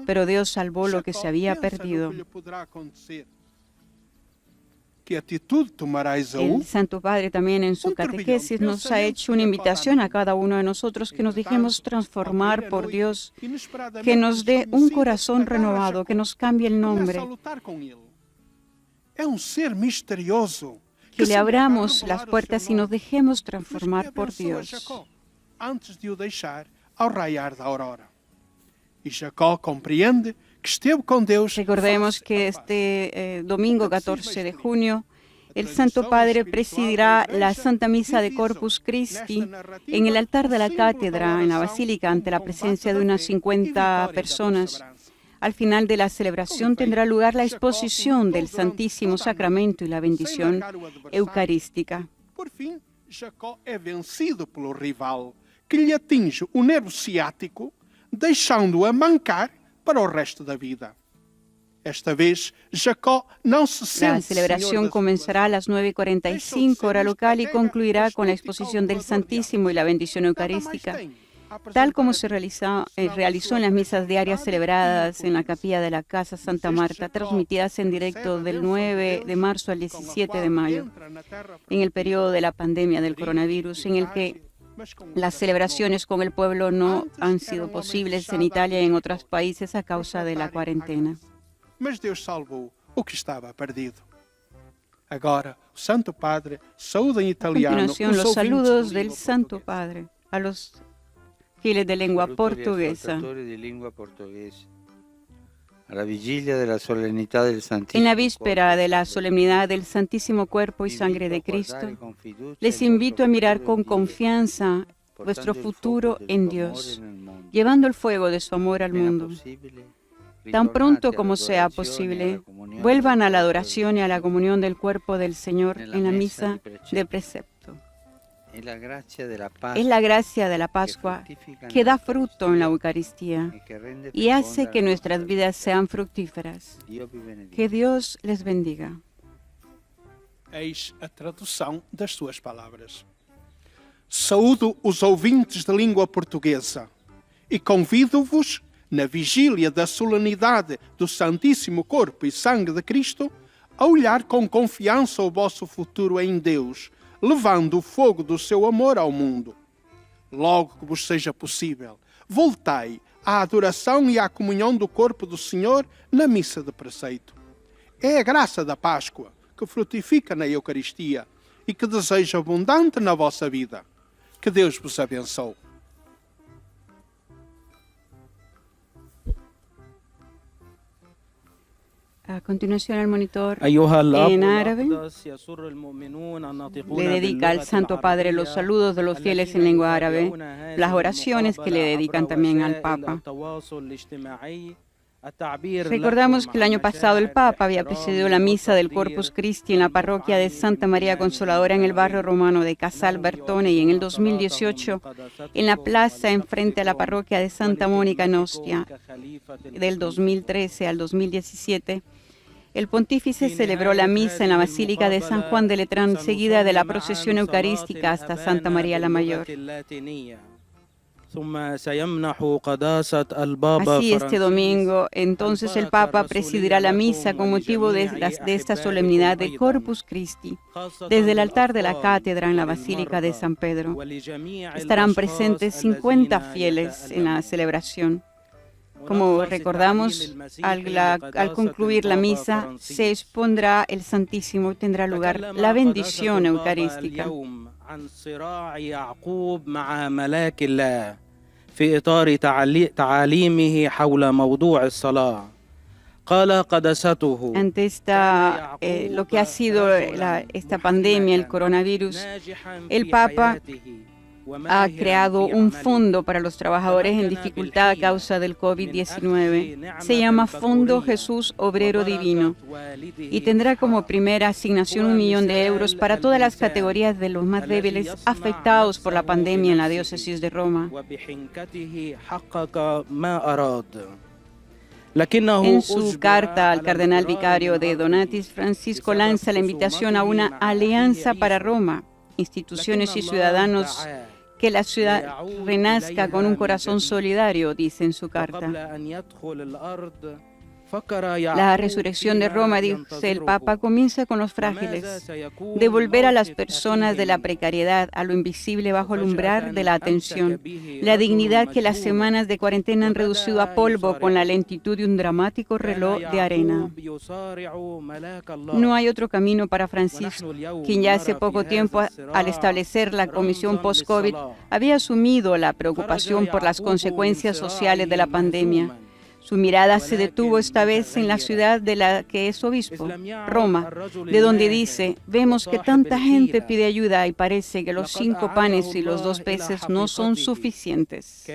pero Dios salvó lo que se había perdido. El Santo Padre también en su catequesis nos ha hecho una invitación a cada uno de nosotros que nos dejemos transformar por Dios, que nos dé un corazón renovado, que nos cambie el nombre, que le abramos las puertas y nos dejemos transformar por Dios.
Antes de o deixar ao raiar da aurora. E Jacó compreende que esteve com Deus.
Recordemos que este domingo 14 de junio el Santo Padre presidirá la Santa Misa de Corpus Christi en el altar de la cátedra, en la Basílica, ante la presencia de unas 50 personas. Al final de la celebración tendrá lugar la exposición del Santísimo Sacramento y la bendición eucarística.
Por fim, Jacó é vencido pelo rival, que lhe atinge o nervo ciático, deixando-o a mancar para o resto da vida. Esta vez, Jacó não se sente.
La celebración comenzará a las 9:45 hora local y concluirá con la exposición del Santísimo y la bendición eucarística, tal como se realizó en las misas diarias celebradas en la capilla de la Casa Santa Marta, transmitidas en directo del 9 de marzo al 17 de mayo, en el periodo de la pandemia del coronavirus, en el que las celebraciones con el pueblo no han sido posibles en Italia y en otros países a causa de la cuarentena.
Mas Deus salvou o que estava perdido. Agora, o Santo Padre saúda em
A
italiano
continuación, los saludos del Santo Padre a los fieles de lengua portuguesa.
A la vigilia de la solemnidad del Santísimo
En la víspera de la solemnidad del Santísimo Cuerpo y Sangre de Cristo, les invito a mirar con confianza vuestro futuro en Dios, llevando el fuego de su amor al mundo. Tan pronto como sea posible, vuelvan a la adoración y a la comunión del cuerpo del Señor en la misa de precepto. Es la gracia de la Pascua que da fruto en la Eucaristía y hace que nuestras vidas sean fructíferas. Que Dios les bendiga.
Eis a tradução das suas palavras. Saúdo os ouvintes da língua portuguesa e convido-vos, na vigília da solenidade do Santíssimo Corpo e Sangue de Cristo, a olhar com confiança o vosso futuro em Deus, levando o fogo do seu amor ao mundo. Logo que vos seja possível, voltai à adoração e à comunhão do corpo do Senhor na missa de preceito. É a graça da Páscoa que frutifica na Eucaristia e que deseja abundante na vossa vida. Que Deus vos abençoe.
A continuación, el monitor
أيها الأب
en árabe
الأقدس يسر المؤمنون أن نطقون
le dedica al Santo Padre los saludos de los fieles en lengua árabe, las oraciones que le dedican también al Papa. Recordamos que el año pasado el Papa había presidido la misa del Corpus Christi en la parroquia de Santa María Consoladora en el barrio romano de Casal Bertone, y en el 2018 en la plaza enfrente a la parroquia de Santa Mónica en Ostia. Del 2013 al 2017 el pontífice celebró la misa en la Basílica de San Juan de Letrán, seguida de la procesión eucarística hasta Santa María la Mayor. Así, este domingo, entonces el Papa presidirá la misa con motivo de esta solemnidad de Corpus Christi, desde el altar de la cátedra en la Basílica de San Pedro. Estarán presentes 50 fieles en la celebración. Como recordamos, al concluir la misa, se expondrá el Santísimo y tendrá lugar la bendición eucarística.
في إطار تعاليمه حول موضوع الصلاة قال قدسته
Ante lo que ha sido esta pandemia, el coronavirus, el Papa ha creado un fondo para los trabajadores en dificultad a causa del COVID-19. Se llama Fondo Jesús Obrero Divino y tendrá como primera asignación 1 millón de euros para todas las categorías de los más débiles afectados por la pandemia en la diócesis de Roma. En su carta al cardenal vicario de Donatis, Francisco lanza la invitación a una alianza para Roma, instituciones y ciudadanos, que la ciudad renazca con un corazón solidario, dice en su carta. La resurrección de Roma, dice el Papa, comienza con los frágiles, devolver a las personas de la precariedad, a lo invisible bajo el umbral de la atención, la dignidad que las semanas de cuarentena han reducido a polvo con la lentitud de un dramático reloj de arena. No hay otro camino para Francisco, quien ya hace poco tiempo, al establecer la comisión post-COVID, había asumido la preocupación por las consecuencias sociales de la pandemia. Su mirada se detuvo esta vez en la ciudad de la que es obispo, Roma, de donde dice: vemos que tanta gente pide ayuda y parece que los 5 panes y los 2 peces no son suficientes.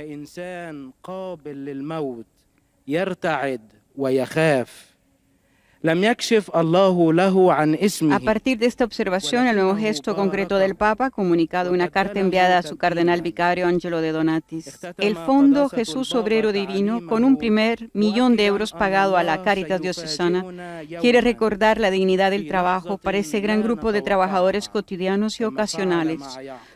A partir de esta observación, el nuevo gesto concreto del Papa, comunicado en una carta enviada a su cardenal vicario Angelo de Donatis, el Fondo Jesús Obrero Divino, con un primer 1 millón de euros pagado a la Cáritas Diocesana, quiere recordar la dignidad del trabajo para ese gran grupo de trabajadores cotidianos y ocasionales,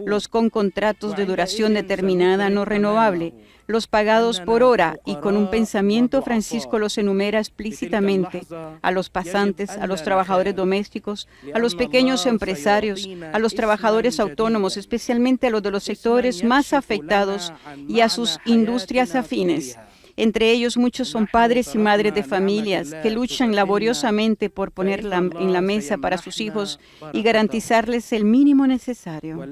los con contratos de duración determinada no renovable, los pagados por hora, y con un pensamiento Francisco los enumera explícitamente: a los pasantes, a los trabajadores domésticos, a los pequeños empresarios, a los trabajadores autónomos, especialmente a los de los sectores más afectados, y a sus industrias afines. Entre ellos muchos son padres y madres de familias que luchan laboriosamente por poner en la mesa para sus hijos y garantizarles el mínimo necesario.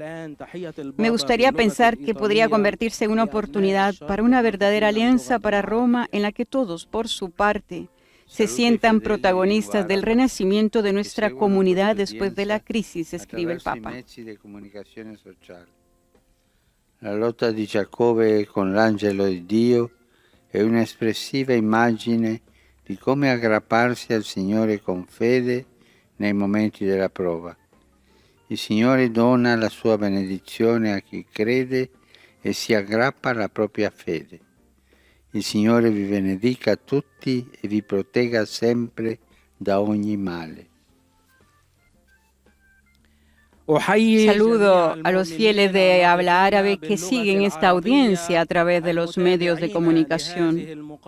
Me gustaría pensar que podría convertirse en una oportunidad para una verdadera alianza para Roma, en la que todos, por su parte, se sientan protagonistas del renacimiento de nuestra comunidad después de la crisis, escribe el Papa.
La lotta di Giacobbe con l'angelo di Dio è un'espressiva immagine di come aggrapparsi al Signore con fede nei momenti della prova. Il Signore dona la sua benedizione a chi crede e si aggrappa alla propria fede. Il Signore vi benedica a tutti e vi protegga sempre da ogni male.
Saludo a los fieles de habla árabe que siguen esta audiencia a través de los medios de comunicación.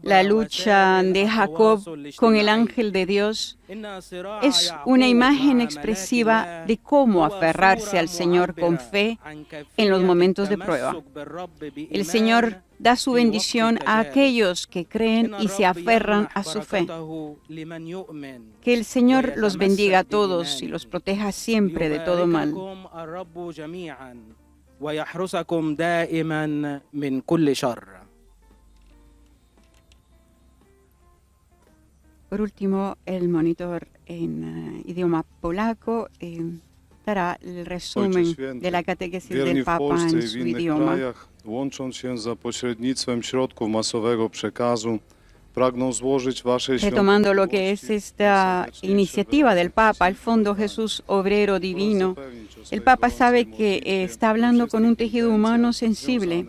La lucha de Jacob con el ángel de Dios es una imagen expresiva de cómo aferrarse al Señor con fe en los momentos de prueba. El Señor da su bendición a aquellos que creen y se aferran a su fe. Que el Señor los bendiga a todos y los proteja siempre de todo mal. Por último, el monitor en idioma polaco dará el resumen de la catequesis del Papa en su idioma.
Łącząc się za pośrednictwem środków masowego przekazu, Pragną złożyć waszej
Retomando lo que es
świątobliwości
esta iniciativa del Papa, el Fondo Jesús Obrero Divino, el Papa sabe que está hablando con un tejido humano sensible.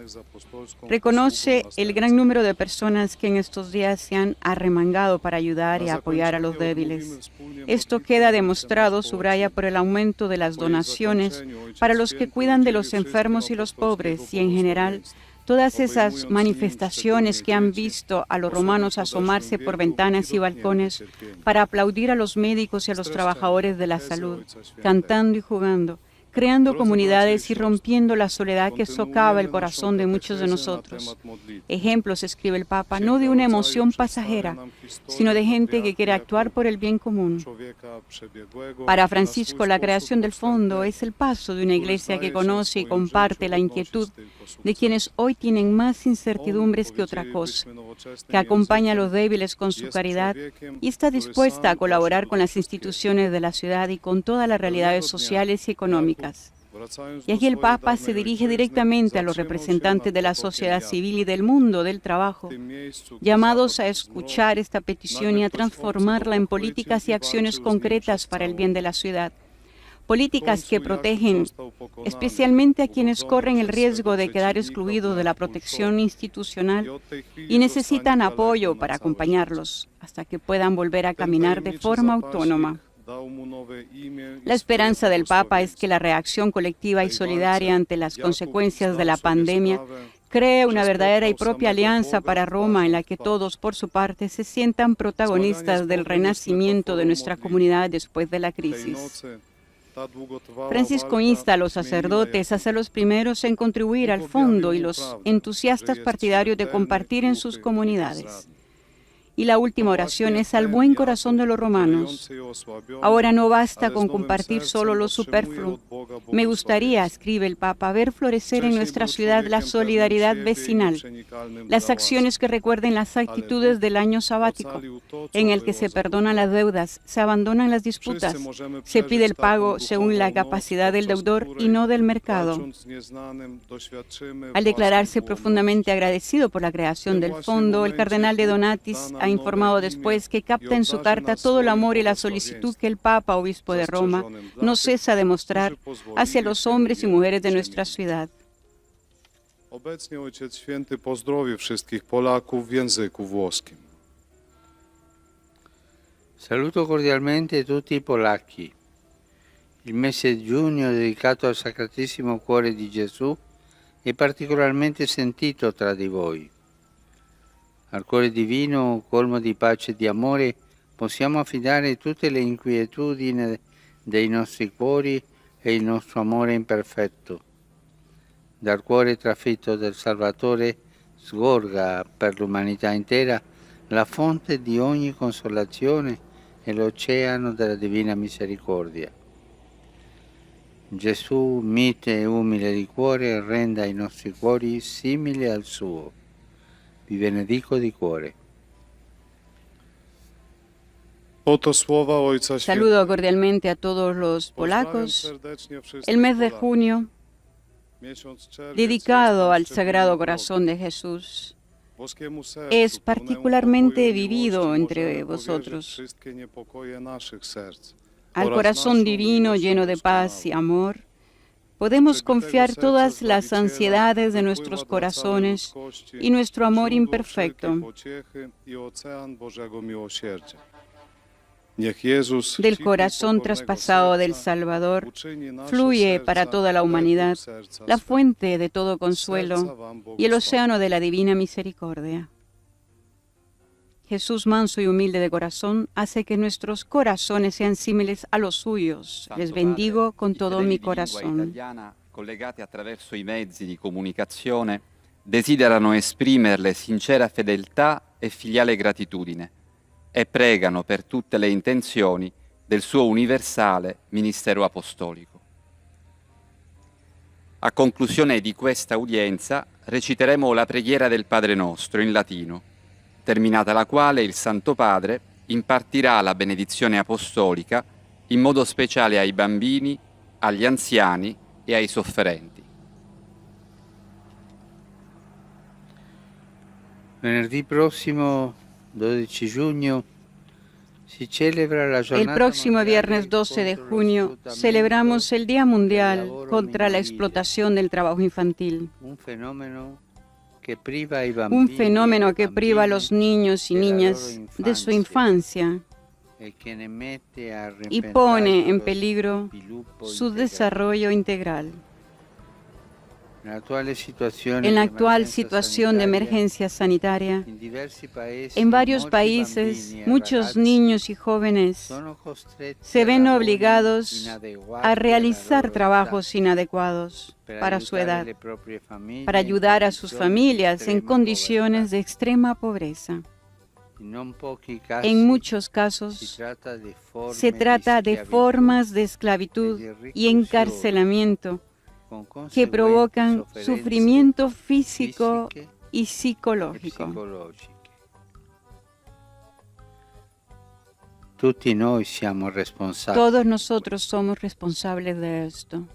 Reconoce el gran número de personas que en estos días se han arremangado para ayudar y apoyar a los débiles. Esto queda demostrado, subraya, por el aumento de las donaciones para los que cuidan de los enfermos y los pobres y en general todas esas manifestaciones que han visto a los romanos asomarse por ventanas y balcones para aplaudir a los médicos y a los trabajadores de la salud, cantando y jugando, creando comunidades y rompiendo la soledad que socava el corazón de muchos de nosotros. Ejemplos, escribe el Papa, no de una emoción pasajera, sino de gente que quiere actuar por el bien común. Para Francisco, la creación del fondo es el paso de una iglesia que conoce y comparte la inquietud de quienes hoy tienen más incertidumbres que otra cosa, que acompaña a los débiles con su caridad y está dispuesta a colaborar con las instituciones de la ciudad y con todas las realidades sociales y económicas. Y aquí el Papa se dirige directamente a los representantes de la sociedad civil y del mundo del trabajo, llamados a escuchar esta petición y a transformarla en políticas y acciones concretas para el bien de la ciudad. Políticas que protegen especialmente a quienes corren el riesgo de quedar excluidos de la protección institucional y necesitan apoyo para acompañarlos hasta que puedan volver a caminar de forma autónoma. La esperanza del Papa es que la reacción colectiva y solidaria ante las consecuencias de la pandemia cree una verdadera y propia alianza para Roma en la que todos, por su parte, se sientan protagonistas del renacimiento de nuestra comunidad después de la crisis. Francisco insta a los sacerdotes a ser los primeros en contribuir al fondo y los entusiastas partidarios de compartir en sus comunidades. Y la última oración es al buen corazón de los romanos. Ahora no basta con compartir solo lo superfluo. Me gustaría, escribe el Papa, ver florecer en nuestra ciudad la solidaridad vecinal, las acciones que recuerden las actitudes del año sabático, en el que se perdonan las deudas, se abandonan las disputas, se pide el pago según la capacidad del deudor y no del mercado. Al declararse profundamente agradecido por la creación del fondo, el cardenal de Donatis ha informado después que capta en su carta todo el amor y la solicitud que el Papa, obispo de Roma, no cesa de mostrar hacia los hombres y mujeres de nuestra ciudad.
Obecnie Ojciec Święty pozdrowi wszystkich Polaków w języku włoskim.
Saluto cordialmente tutti i polacchi. Il mese di giugno dedicato al Sacratissimo Cuore di Gesù è particolarmente sentito tra di voi. Al Cuore Divino, colmo di pace e di amore, possiamo affidare tutte le inquietudini dei nostri cuori e il nostro amore imperfetto. Dal cuore trafitto del Salvatore sgorga per l'umanità intera la fonte di ogni consolazione e l'oceano della divina misericordia. Gesù, mite e umile di cuore, renda i nostri cuori simili al suo. Vi benedico di cuore.
Saludo cordialmente a todos los polacos. El mes de junio, dedicado al Sagrado Corazón de Jesús, es particularmente vivido entre vosotros. Al corazón divino lleno de paz y amor, podemos confiar todas las ansiedades de nuestros corazones y nuestro amor imperfecto. Del corazón traspasado del Salvador fluye para toda la humanidad la fuente de todo consuelo y el océano de la divina misericordia. Jesús, manso y humilde de corazón, hace que nuestros corazones sean similares a los suyos. Les bendigo con todo mi corazón.
Collegati attraverso i mezzi di comunicazione, desiderano esprimerle sincera fedeltà e filiale gratitudine e pregano per tutte le intenzioni del suo universale ministero apostolico. A conclusione di questa udienza reciteremo la preghiera del Padre Nostro in latino, terminata la quale il Santo Padre impartirà la benedizione apostolica in modo speciale ai bambini, agli anziani e ai sofferenti.
Venerdì prossimo 12 giugno si celebra la
El
giornata
próximo
mondiale
viernes 12 de
contro lo
junio
sfruttamento,
celebramos el Día Mundial
lavoro
contra la
minorile.
explotación del trabajo infantil,
un fenómeno que priva ai
un
bambini
fenómeno
e
que priva a los niños y
de la
niñas
loro
de su
infancia.
infancia
e che ne mette a
y
repentaglio
pone en
lo
peligro
sviluppo
su
integrale.
desarrollo integral.
En
la actual situación de emergencia sanitaria, en varios países, muchos niños y jóvenes se ven obligados a realizar trabajos inadecuados para su edad, para ayudar a sus familias en condiciones de extrema pobreza. En muchos casos, se trata de formas de esclavitud y encarcelamiento que provocan sufrimiento físico y psicológico. Todos nosotros somos responsables de esto.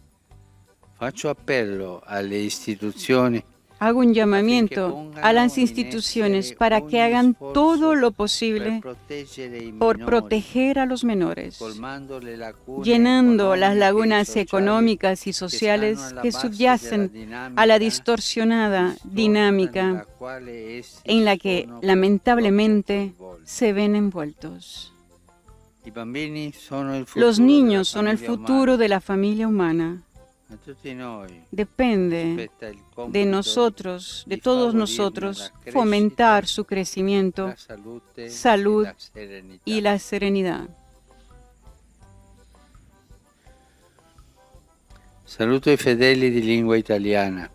Hago un llamamiento a las instituciones para que hagan todo lo posible por proteger a los menores, llenando las lagunas económicas y sociales que subyacen a la distorsionada dinámica en la que lamentablemente se ven envueltos. Los niños son el futuro de la familia humana. Depende de nosotros, de todos nosotros, fomentar su crecimiento, salud y la serenidad.
Saluto i fedeli di lingua italiana.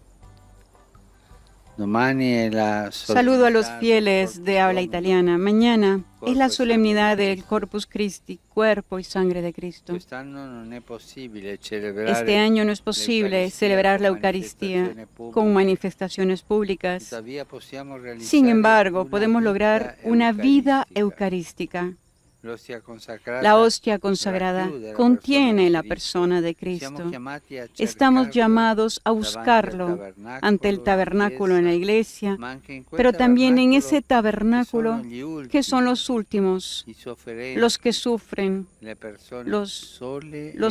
Saludo a los fieles de habla italiana. Mañana es la solemnidad del Corpus Christi, cuerpo y sangre de Cristo. Este año no es posible celebrar la Eucaristía con manifestaciones públicas. Sin embargo, podemos lograr una vida eucarística. La hostia consagrada contiene la persona de Cristo. Estamos llamados a buscarlo ante el tabernáculo en la iglesia, pero también en ese tabernáculo que son los últimos, los que sufren, los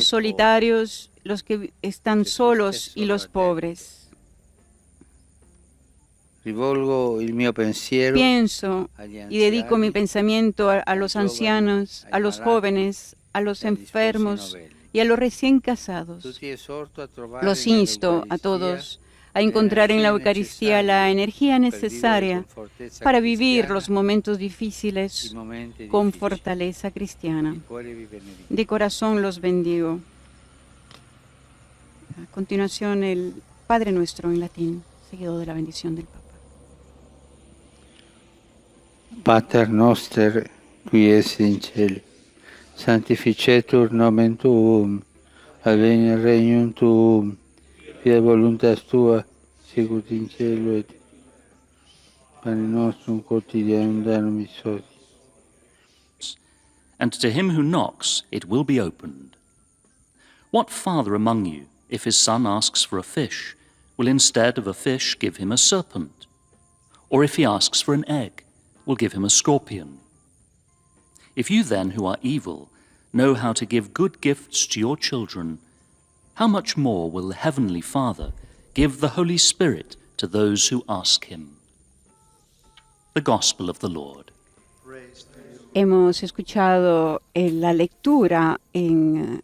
solitarios, los que están solos y los pobres. Pienso y dedico mi pensamiento a los ancianos, a los jóvenes, a los enfermos y a los recién casados. Los insto a todos a encontrar en la Eucaristía la energía necesaria para vivir los momentos difíciles con fortaleza cristiana. De corazón los bendigo. A continuación, el Padre Nuestro en latín, seguido de la bendición del Papa.
Pater noster, qui es in cielo, sanctificetur nomen tuum, adveniat regnum tuum, fiat voluntas tua, sicut in cielo et pane nostrum quotidianum da nobis hodie.
And to him who knocks, it will be opened. What father among you, if his son asks for a fish, will instead of a fish give him a serpent? Or if he asks for an egg, will give him a scorpion? If you then, who are evil, know how to give good gifts to your children, how much more will the Heavenly Father give the Holy Spirit to those who ask him? The Gospel of the Lord.
Hemos escuchado la lectura en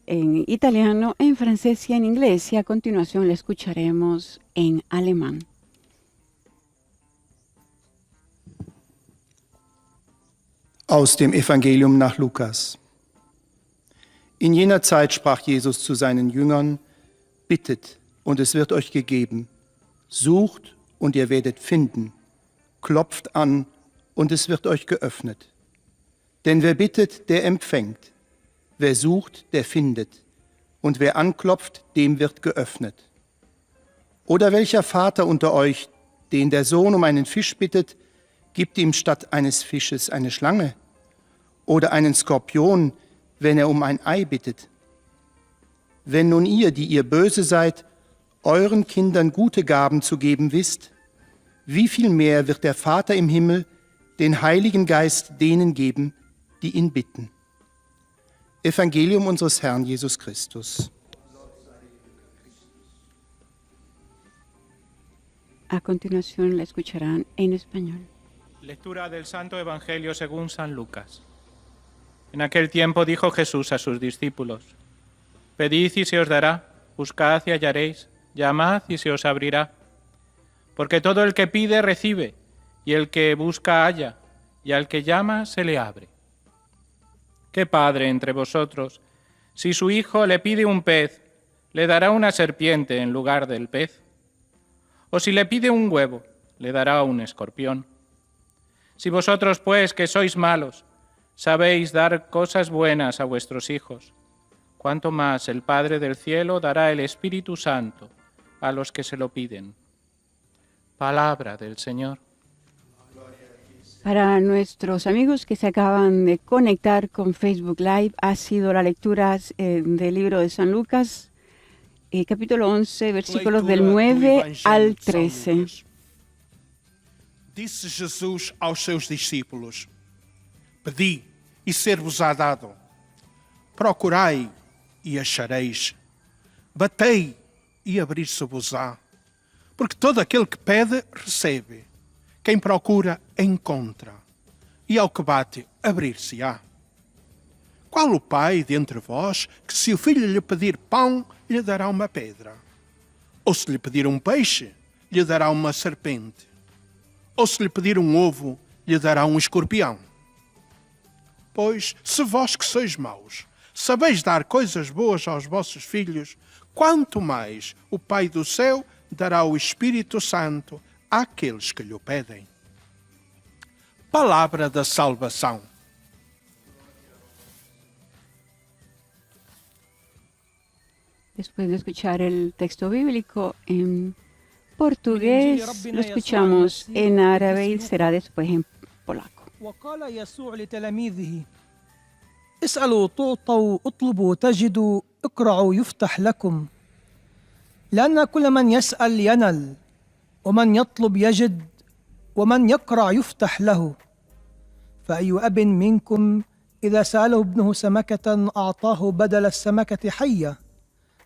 italiano, en francés y en inglés, y a continuación la escucharemos en alemán.
Aus dem Evangelium nach Lukas. In jener Zeit sprach Jesus zu seinen Jüngern: Bittet, und es wird euch gegeben. Sucht, und ihr werdet finden. Klopft an, und es wird euch geöffnet. Denn wer bittet, der empfängt. Wer sucht, der findet. Und wer anklopft, dem wird geöffnet. Oder welcher Vater unter euch, den der Sohn um einen Fisch bittet, gibt ihm statt eines Fisches eine Schlange? Oder einen Skorpion, wenn er um ein Ei bittet? Wenn nun ihr, die ihr böse seid, euren Kindern gute Gaben zu geben wisst, wie viel mehr wird der Vater im Himmel den Heiligen Geist denen geben, die ihn bitten. Evangelium unseres Herrn Jesus Christus.
A continuación la escucharán en español.
Lectura del Santo Evangelio según San Lucas. En aquel tiempo dijo Jesús a sus discípulos: Pedid y se os dará, buscad y hallaréis, llamad y se os abrirá. Porque todo el que pide recibe, y el que busca halla, y al que llama se le abre. ¿Qué padre entre vosotros, si su hijo le pide un pez, le dará una serpiente en lugar del pez? ¿O si le pide un huevo, le dará un escorpión? Si vosotros, pues, que sois malos, sabéis dar cosas buenas a vuestros hijos, cuánto más el Padre del cielo dará el Espíritu Santo a los que se lo piden. Palabra del Señor.
Para nuestros amigos que se acaban de conectar con Facebook Live, ha sido la lectura del libro de San Lucas, capítulo 11, versículos del 9 al 13.
Disse Jesus aos seus discípulos: Pedi e ser-vos-á dado. Procurai e achareis. Batei e abrir-se-vos-á. Porque todo aquele que pede, recebe. Quem procura, encontra. E ao que bate, abrir-se-á. Qual o pai dentre vós que, se o filho lhe pedir pão, lhe dará uma pedra? Ou se lhe pedir um peixe, lhe dará uma serpente? Ou se lhe pedir um ovo, lhe dará um escorpião? Pois, se vós que sois maus, sabeis dar coisas boas aos vossos filhos, quanto mais o Pai do céu dará o Espírito Santo àqueles que lhe pedem. Palavra da salvação.
Después de escuchar el texto bíblico en portugués, lo escuchamos en árabe y será después en polaco.
وقال يسوع لتلاميذه: اسألوا تعطوا، اطلبوا تجدوا، اقرعوا يفتح لكم. لأن كل من يسأل ينل، ومن يطلب يجد، ومن يقرع يفتح له. فأي أب منكم إذا سأله ابنه سمكة أعطاه بدل السمكة حية،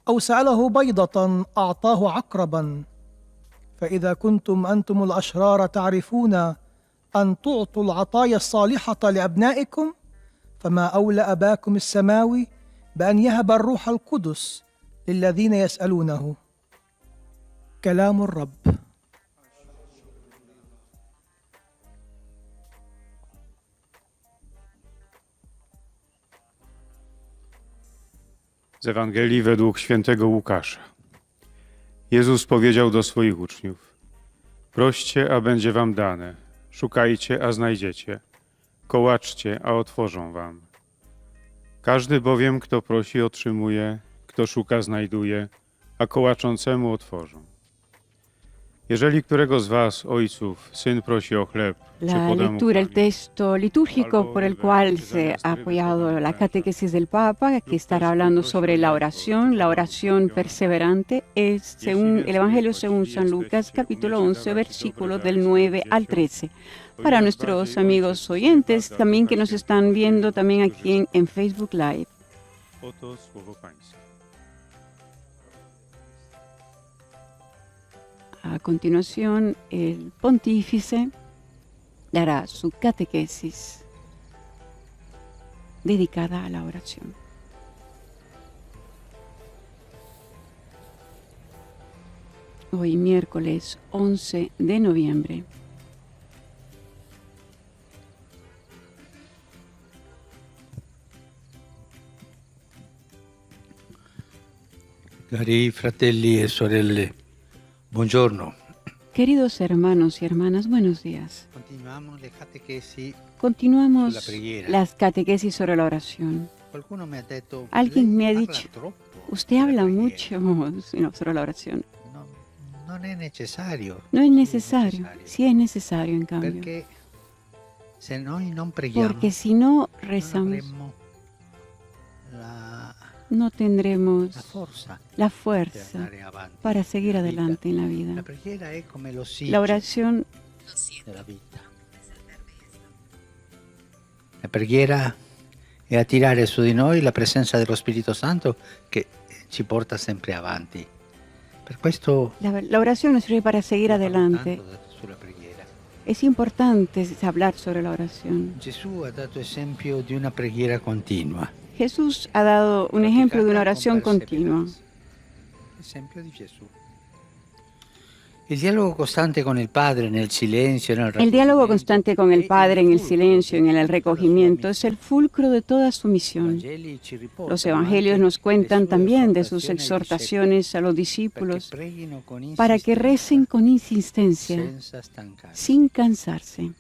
أو سأله بيضة أعطاه عقربا؟ فإذا كنتم أنتم الأشرار تعرفون أن تعطوا العطايا الصالحة لأبنائكم، فما أولى أباكم السماوي بأن يهب الروح القدس للذين يسألونه. كلام الرب.
Z Ewangelii według świętego Łukasza. Jezus powiedział do swoich uczniów: proście, a będzie wam dane, szukajcie, a znajdziecie, kołaczcie, a otworzą wam. Każdy bowiem, kto prosi, otrzymuje, kto szuka, znajduje, a kołaczącemu otworzą. Jeżeli którego z was, ojców, syn prosi o chleb,
La lectura, el texto litúrgico por el cual se ha apoyado la catequesis del Papa, que estará hablando sobre la oración perseverante, es según el Evangelio según San Lucas, capítulo 11, versículos del 9 al 13. Para nuestros amigos oyentes, también que nos están viendo también aquí en Facebook Live.
Oto słowo Pańskie.
A continuación, el pontífice dará su catequesis dedicada a la oración. Hoy, miércoles 11 de noviembre.
Cari fratelli e sorelle, buongiorno.
Queridos hermanos y hermanas, buenos días.
Continuamos le catequesi.
Continuamos
sulla preghiera.
las catequesis sobre la oración.
Qualcuno mi ha detto,
Alguien me ha
"Lei
dicho,
parla troppo
usted
della
habla
preghiera".
mucho sobre la oración.
Non è necessario.
No es necesario, sí es necesario en cambio.
Perché se noi non preghiamo,
Porque si no
non
rezamos,
avremmo
no tendremos la
per
fuerza
andare avanti
para seguir
nella vita.
adelante en la
La
vida.
preghiera è come l'ossigeno
La oración
della vita.
La preghiera è attirare su di noi la presenza dello Spirito Santo che ci porta sempre avanti. Per questo
La oración nos sirve para seguir adelante.
tanto sulla preghiera.
Es importante hablar sobre la oración.
Gesù ha dato esempio di una preghiera continua.
Jesús ha dado un ejemplo de una oración continua.
Esempio di Gesù. Il dialogo costante con il Padre nel silenzio, nel
El diálogo constante con el Padre en el silencio, en el recogimiento, es el fulcro de toda su misión. Los evangelios nos cuentan también de sus exhortaciones a los discípulos para que recen con insistencia,
senza stancarsi.
sin cansarse.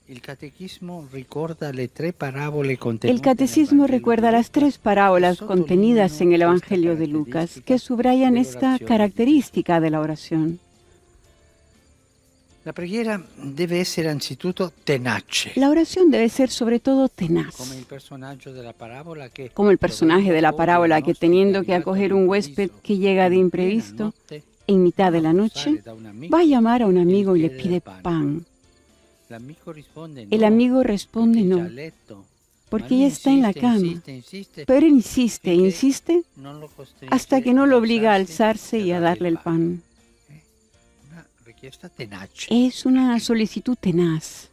Il catecismo ricorda le tre parabole contenute
El catecismo
nel Vangelo
recuerda
di
las
Luca,
3 parábolas contenidas en el Evangelio de Lucas que subrayan esta característica de la oración.
La preghiera deve essere anzitutto tenace,
La oración debe ser sobre todo tenaz,
come il personaggio della parabola che,
como el personaje de la parábola que teniendo que acoger un huésped que llega de imprevisto en mitad de la noche, va a llamar a un amigo y le pide pan.
l'amico risponde
El
no,
amigo responde
perché è già
no,
a letto,
porque
ma
ya
lui
está en la
insiste,
cama.
insiste,
Pero él insiste e
finché
insiste
non lo costringe
hasta que no lo obliga a
alzarsi
alzarse y a darle el pan.
Una richiesta tenace.
Es una solicitud tenaz.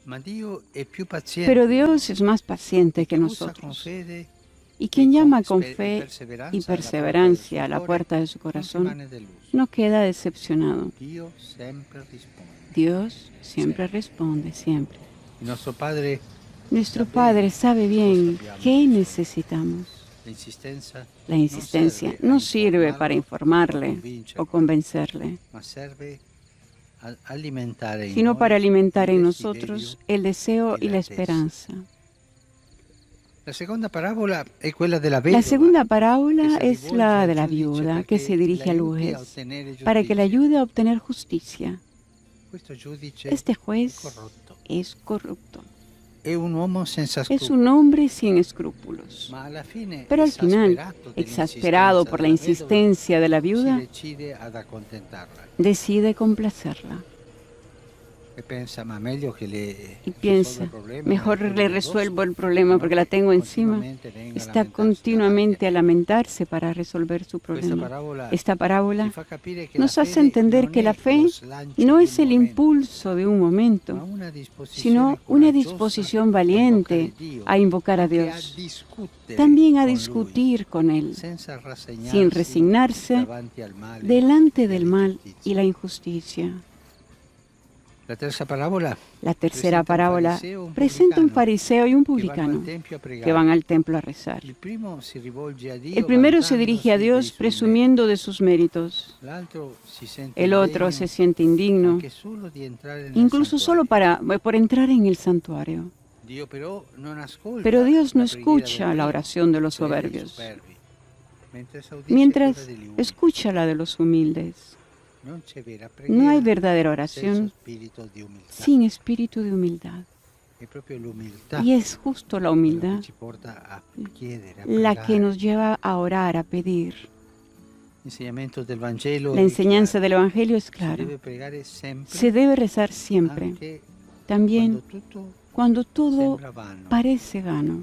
Ma Dio è più paziente.
Pero Dios es más paciente que
Usa con
nosotros.
fede
Y quien llama con
y
fe y perseverancia a la puerta de su corazón
rimane deluso.
no queda decepcionado.
Dio sempre risponde.
Dios siempre responde, siempre.
Il nostro Padre,
Nuestro Padre sabe bien qué necesitamos.
l'insistenza
La insistencia no sirve para informarle o convencerle,
ma serve a alimentare in
sino
noi
para alimentar
il
en
desiderio.
nosotros el deseo y la esperanza.
La seconda parabola è quella della vedova.
La segunda parábola
que se
es
rivolge
la
al
de la
giudice
viuda
perché
que se dirige al
l'aiuti a
juez
ottenere
para que la
giustizia.
ayude a obtener justicia.
Questo giudice
Este
è
juez
corrotto.
es corrupto.
È un uomo senza
Es
scrupoli.
un hombre sin escrúpulos.
Ma alla fine,
Pero al final,
esasperato
exasperado por la
dell'insistenza
insistencia de la
della vedova,
viuda,
si decide ad accontentarla
decide complacerla
e pensa, ma meglio che le
y piensa, mejor le resuelvo el problema porque la tengo encima. Está continuamente a lamentarse para resolver su problema. Esta parábola nos hace entender que la fe no es el impulso de un momento, sino una disposición valiente a invocar a Dios, también a discutir con Él, sin resignarse delante del mal y la injusticia.
La terza parabola
La tercera parábola presenta un fariseo y un publicano que van al templo a rezar.
il primo si rivolge a Dio,
El primero se
vantandosi
dirige a
dei
Dios
suoi
presumiendo de sus méritos.
meriti. L'altro si sente
El otro
indegno
se siente indigno,
anche solo di entrare nel
incluso solo por entrar en el santuario.
Dio però non ascolta
Pero Dios no
la preghiera
escucha
del
la
ricco,
oración de los
cioè dei
soberbios,
superbi, mentre esaudisce
mientras
quella degli umili.
escucha la de los humildes.
Non c'è vera
No hay
preghiera
verdadera
senza
oración
spirito di umiltà.
sin espíritu de humildad.
È proprio l'umiltà
Y es justo la
quella
humildad
che ci porta a chiedere, a
la
pregare.
que nos lleva a orar, a pedir.
L'insegnamento del Vangelo
La enseñanza del Evangelio es
si
clara.
deve pregare sempre,
Se debe rezar siempre,
anche
también
quando tutto
cuando todo
sembra vano,
parece vano,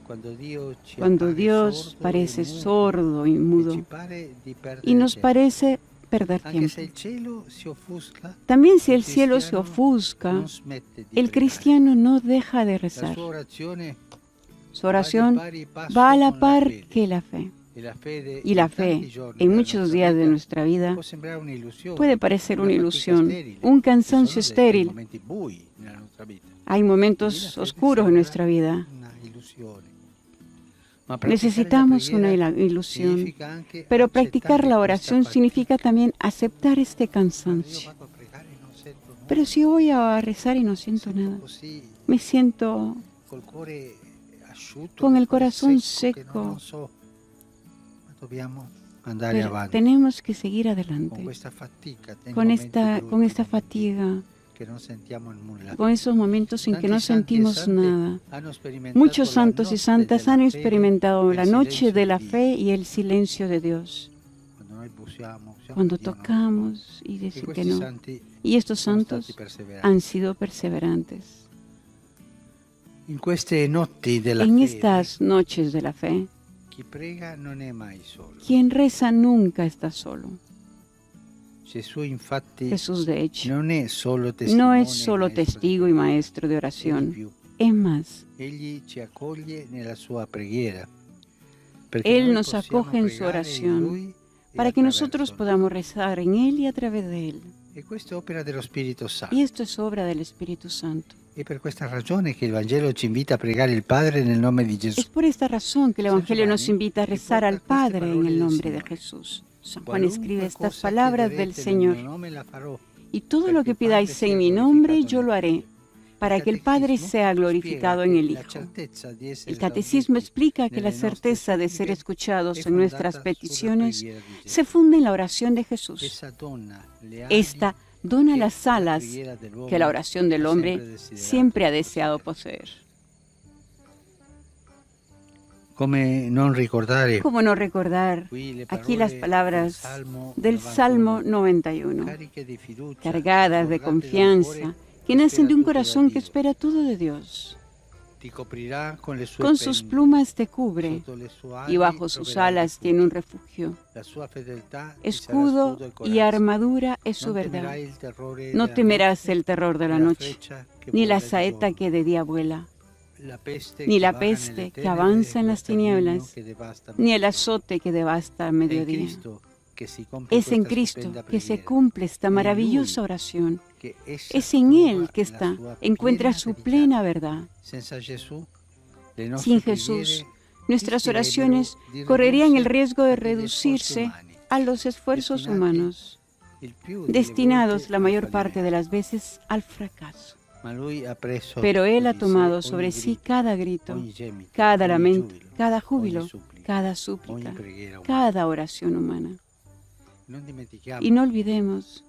quando Dio ci
cuando
appare
Dios
sordo e
parece
muto,
sordo y
e
mudo
ci pare di perdere
y nos
tempo.
parece perder
Anche se
tiempo.
il cielo si offusca,
También si
il
el cielo se
cristiano
ofusca,
non smette di
el
pregare.
cristiano no deja de
La
rezar.
sua orazione
Su oración
va di pari passo
va a la
con
par
fede.
que la fe.
E la fede
Y la
in tanti
fe,
giorni
en
della
muchos
nostra
días de
vita,
nuestra vida,
può sembrare un'illusione,
puede parecer una
fatica
ilusión,
sterile.
un
Ci
cansancio
sono dei
estéril.
momenti bui nella nostra vita.
Hay momentos oscuros en nuestra vida.
Una illusione. Ma praticare
Necesitamos
la
una
preghiera
ilusión,
significa anche
pero
accettare
practicar la
questa
oración
fatica.
significa también aceptar este
Io
cansancio.
vado a pregare e non sento nulla.
Pero si voy a rezar y no siento
Sento
nada,
così,
me siento
col cuore asciutto,
con el
col cuore
corazón
secco, che
seco.
non so. Ma dobbiamo andare
pero
avanti
tenemos que seguir
con
adelante,
questa fatica, nei
con
momenti
esta
brutti,
fatiga,
che non sentiamo nulla.
con esos momentos en que no
Tanti santi e
sentimos
sante
nada.
hanno sperimentato
Muchos
la
santos y
notte
santas
della
han
fede
experimentado
e
la
il
noche
silenzio
de la
di Dio.
fe y el silencio de Dios.
Quando noi bussiamo,
Cuando
Dio no.
tocamos y
E
decir que
questi
no.
santi
Y estos
sono
santos
stati perseveranti.
han sido perseverantes.
In queste notti della
En
fede,
estas noches de la fe,
chi prega non è mai solo.
quien reza nunca está solo.
Gesù infatti
Jesús, de hecho,
non è solo
no
testimone,
es solo
maestro
testigo y maestro de
di
oración.
più.
Es más,
Egli ci accoglie nella sua preghiera. Perché
Él
noi
nos
possiamo
acoge en su
pregare in
oración
Lui e
para que nosotros
attraverso
podamos rezar en Él y a través de Él.
Lui. E questa è opera dello Spirito Santo.
Y esto es obra del Espíritu Santo.
È per questa ragione che il Vangelo ci invita a pregare il Padre nel nome di Gesù.
Es por esta razón que el Evangelio nos invita a rezar al Padre en el nombre de
Señor.
Jesús. San Juan escribe
Qualunque
estas
cosa
palabras del
chiederete
Señor.
nel mio nome la farò.
Y todo lo que pidáis en mi nombre, yo lo haré, para que el Padre sea glorificado en el Hijo. El Catecismo explica que la certeza de ser escuchados en nuestras peticiones se funde en la oración de Jesús. Esta dona las alas que la oración del hombre siempre ha deseado poseer.
Come non ricordare
¿Cómo no recordar aquí las palabras del Salmo 91,
cariche di fiducia,
cargadas de confianza, que nacen de un corazón que espera todo de Dios?
ti coprirà con le sue
Con sus
penne,
plumas te cubre
sotto le sue ali
y bajo sus
troverai
alas
rifugio.
tiene un refugio.
La sua fedeltà ti sarà
Escudo
scudo e
y
corazza.
armadura es su
Non
verdad.
temerai il terrore
No
della
temerás
notte,
el terror de la
né la
noche,
freccia che
ni la
vola di
saeta
giorno,
que de día vuela,
la peste
ni
che
la
vaga nelle
peste que
tenebre,
avanza en
lo
las
sterminio
tinieblas,
che devasta
ni el
mezzogiorno.
azote que devasta al
È in
mediodía.
Cristo che si compie
Es en
questa
Cristo
stupenda
que se
preghiera,
cumple esta
en
maravillosa
Lui
oración.
che essa
Es en
trova
Él que
la
está,
sua
encuentra
piena
su
verità.
plena verdad.
Senza Gesù, le nostre
Sin
preghiere
Jesús, nuestras
rischierebbero
oraciones
di
correrían el
ridursi
riesgo de
agli sforzi
reducirse
umani,
a los esfuerzos
destinati
humanos,
il più delle
destinados
volte
la
a
mayor
fallire.
parte de las veces al fracaso.
Ma Lui ha preso
Pero Él ha
su di sé
tomado
ogni
sobre sí
grido,
cada grito,
ogni gemito,
cada
ogni
lamento,
giubilo,
cada júbilo,
ogni supplica,
cada
ogni
súplica,
preghiera umana.
cada oración humana.
Non dimentichiamo
Y no olvidemos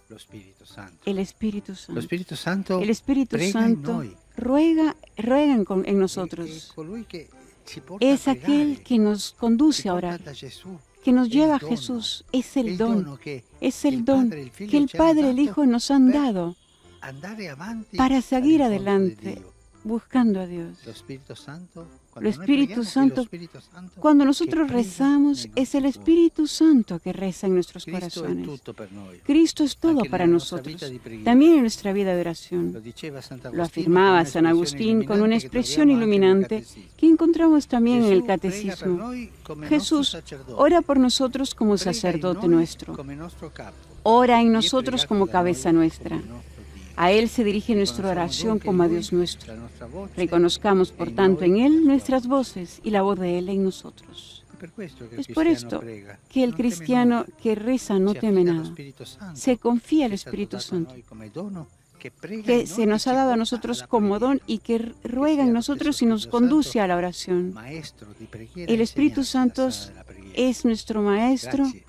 lo Spirito Santo.
el Espíritu
Lo
Santo.
Spirito Santo
El Espíritu
prega in
Santo
noi.
ruega en
È
nosotros.
colui che ci porta
Es
a
aquel
pregare,
que nos
ci
conduce a
porta
orar,
da Gesù.
que nos
È
lleva a
il dono,
Jesús. Es
è
el
il
don,
dono che
es
il
el don
Padre e il Figlio
que el
ci hanno
Padre y el
dato
Hijo nos han
per
dado
andare avanti
para seguir
all'incontro di
adelante
Dio.
buscando a Dios.
Lo Spirito Santo,
Lo
quando noi
Espíritu
preghiamo, è
Santo,
lo Spirito Santo
cuando
che
nosotros
prega
rezamos,
nei
es el
nostri
Espíritu Santo que reza en nuestros
cuori. Cristo è
corazones.
tutto per noi.
Cristo es todo
Anche
para
nella nostra
nosotros,
vita di preghiera.
también en nuestra vida de
Lo
oración.
diceva Sant'Agostino
Lo
con
afirmaba
una
San
espressione
Agustín con una
illuminante che
expresión
troviamo anche nel
iluminante
Catecismo.
que encontramos también en el
Gesù prega per
Catecismo.
noi come
Jesús
nostro sacerdote.
ora por nosotros como
Prega in
sacerdote
noi
nuestro,
come nostro capo.
ora en
Y è
nosotros
pregato
como
da
cabeza
noi
nuestra.
come nostro Dio.
A Él se dirige nuestra
Riconosciamo
oración
dunque
como a
in
Dios
Lui
nuestro.
la nostra voce
Reconozcamos,
e
por
in
tanto, en
noi
Él
la sua
nuestras
voce.
voces y la voz de Él en nosotros.
È per questo che il
Es por
cristiano
esto
prega,
que el
non teme
cristiano
nulla.
que reza no
Si
teme
affida allo
nada,
Spirito Santo,
se confía al
che è stato
Espíritu
dato a
Santo,
noi come dono, che prega
que
in
se
noi
nos
e
ha
ci
dado a
porta
nosotros
alla
como
preghiera.
don y que ruega
sea
en
lo
nosotros
stesso
y nos
Spirito
conduce
Santo,
a la oración.
Maestro di preghiera,
El Espíritu
insegnante
Santo
la sala della preghiera.
es nuestro Maestro
Grazie.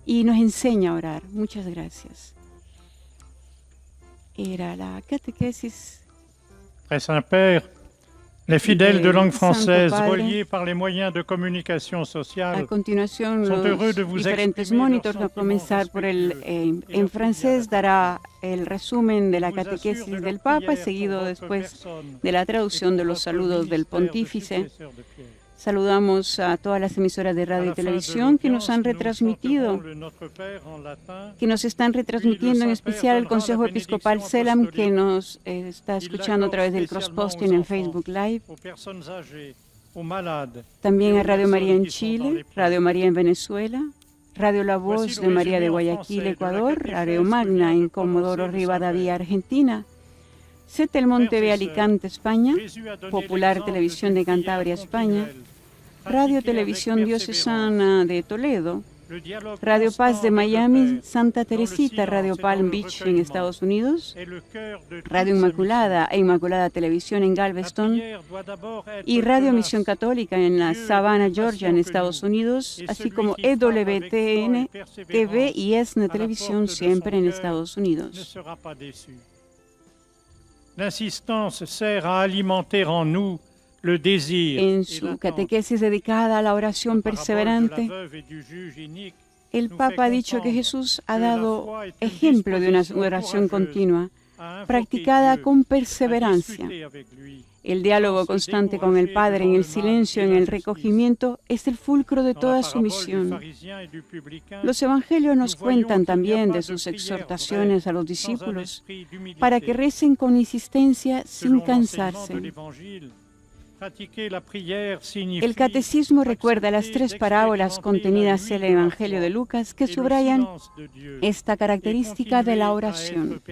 y nos enseña a orar. Muchas gracias. Era la catequesis.
Très Saint-Père, les fidèles de langue
Santo
française
Padre.
reliés par les moyens de communication
A
sociale
continuación,
sont heureux
los
de vous
diferentes
exprimer
monitores,
leurs
a comenzar por el
sentiments
en francés, dará el resumen de la
Ils vous assurent de
catequesis
leur
del Papa,
prière
seguido
pour votre
después
personne
de la
et
traducción de
pour
los
votre
saludos del
ministère de
pontífice.
successeur de Pierre.
Saludamos a todas las emisoras de
À
radio
la
y
fin de
televisión que nos han
l'audience, nous
retransmitido,
chanterons le Notre Père en latin.
que nos están retransmitiendo, en especial el Consejo Episcopal CELAM, que nos está escuchando a través del crosspost en el Facebook Live.
Aux personnes âgées, aux malades.
También a
aux
Radio María en
personnes qui sont dans
Chile,
les
Radio María en Venezuela, Radio La Voz
Voici
de
le
María de
résumé en
Guayaquil,
français de la
Ecuador,
catéchèse
Radio
que
Magna
vient de
en Comodoro
prononcer le
Rivadavia,
Saint-Père.
Argentina, Setelmont TV
Frères et
Alicante, España,
Jésus a donné
Popular
l'exemple
Televisión
d'une
de Cantabria,
prière
España,
continuelle,
Radio
pratiquée
Televisión
avec
Diocesana de Toledo,
Le dialogue
Radio Paz
constant
de
avec le
Miami,
Père,
Santa
dans le
Teresita,
silence
Radio
et dans
Palm
le
Beach en
recueillement,
Estados Unidos,
est le cœur de
Radio
toute sa
Inmaculada e Inmaculada Televisión en
mission. La
Galveston
prière doit d'abord être
y Radio
tenace.
Misión Católica en la
Dieu est
Savannah,
plus
Georgia,
patient
en
que
Estados
nous.
Unidos,
Et
así
celui
como
qui frappe avec foi et
EWTN
persévérance
TV y ESNA
à la
Televisión,
porte de
siempre
son
en
cœur
Estados
ne
Unidos.
sera pas déçu. L'insistance sert à alimenter en nous le désir
En
et
su
l'attente.
catequesis dedicada a la oración
La parabole de
perseverante,
la veuve et du juge inique
el
nous
Papa
fait
ha dicho que
comprendre
Jesús ha
que la
dado
foi est une
ejemplo de una
disposition
oración
courageuse
continua,
à invoquer
practicada
Dieu,
con
à
perseverancia,
discuter avec lui,
El diálogo constante con el Padre en el silencio, en el recogimiento, es el fulcro de toda su misión. Los evangelios nos cuentan también de sus exhortaciones a los discípulos para que recen con insistencia sin cansarse. El catecismo recuerda las 3 parábolas contenidas en el Evangelio de Lucas que subrayan esta característica de la oración.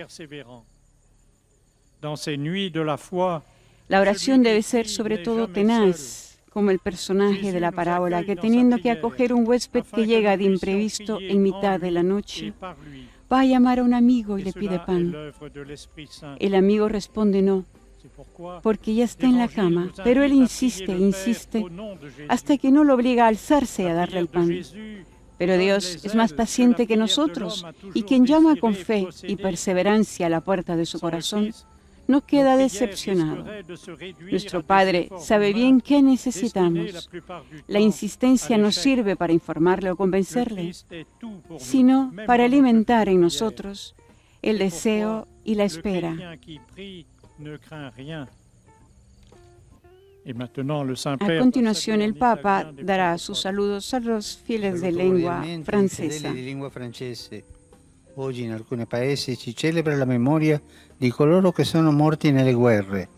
La oración debe ser sobre todo tenaz, como el personaje de la parábola, que teniendo que acoger un huésped que llega de imprevisto en mitad de la noche, va a llamar a un amigo y le pide pan. El amigo responde no, porque ya está en la cama, pero él insiste, hasta que no lo obliga a alzarse y a darle el pan. Pero Dios es más paciente que nosotros, y quien llama con fe y perseverancia a la puerta de su corazón, no queda decepcionado. Nuestro Padre sabe bien qué necesitamos. La insistencia no sirve para informarle o convencerle, sino para alimentar en nosotros el deseo y la espera. A continuación, el Papa dará sus saludos a los fieles de lengua francesa.
Oggi in alcuni paesi si celebra la memoria di coloro che sono morti nelle guerre.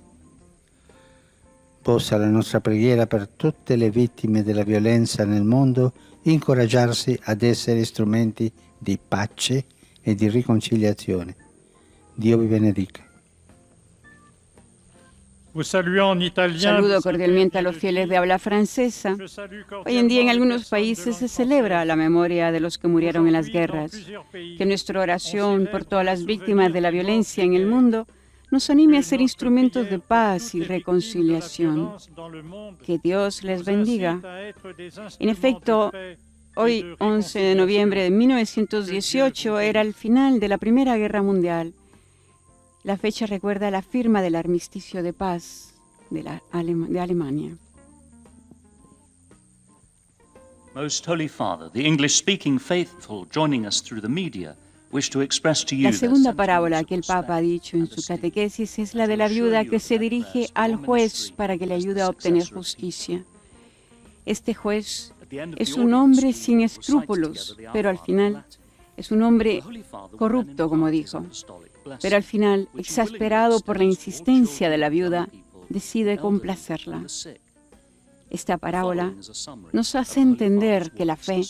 Possa la nostra preghiera per tutte le vittime della violenza nel mondo incoraggiarsi ad essere strumenti di pace e di riconciliazione. Dio vi benedica.
Saludo cordialmente a los fieles de habla francesa. Hoy en día en algunos países se celebra la memoria de los que murieron en las guerras. Que nuestra oración por todas las víctimas de la violencia en el mundo nos anime a ser instrumentos de paz y reconciliación. Que Dios les bendiga. En efecto, hoy, 11 de noviembre de 1918, era el final de la Primera Guerra Mundial. La fecha recuerda la firma del armisticio de paz de Alemania.
Most Holy Father, the English-speaking faithful joining us through the media wish to express to you
La segunda parábola que el Papa ha dicho en su catequesis es la de la viuda que se dirige al juez para que le ayude a obtener justicia. Este juez es un hombre sin escrúpulos, pero al final es un hombre corrupto, como dijo. Pero al final, exasperado por la insistencia de la viuda, decide complacerla. Esta parábola nos hace entender que la fe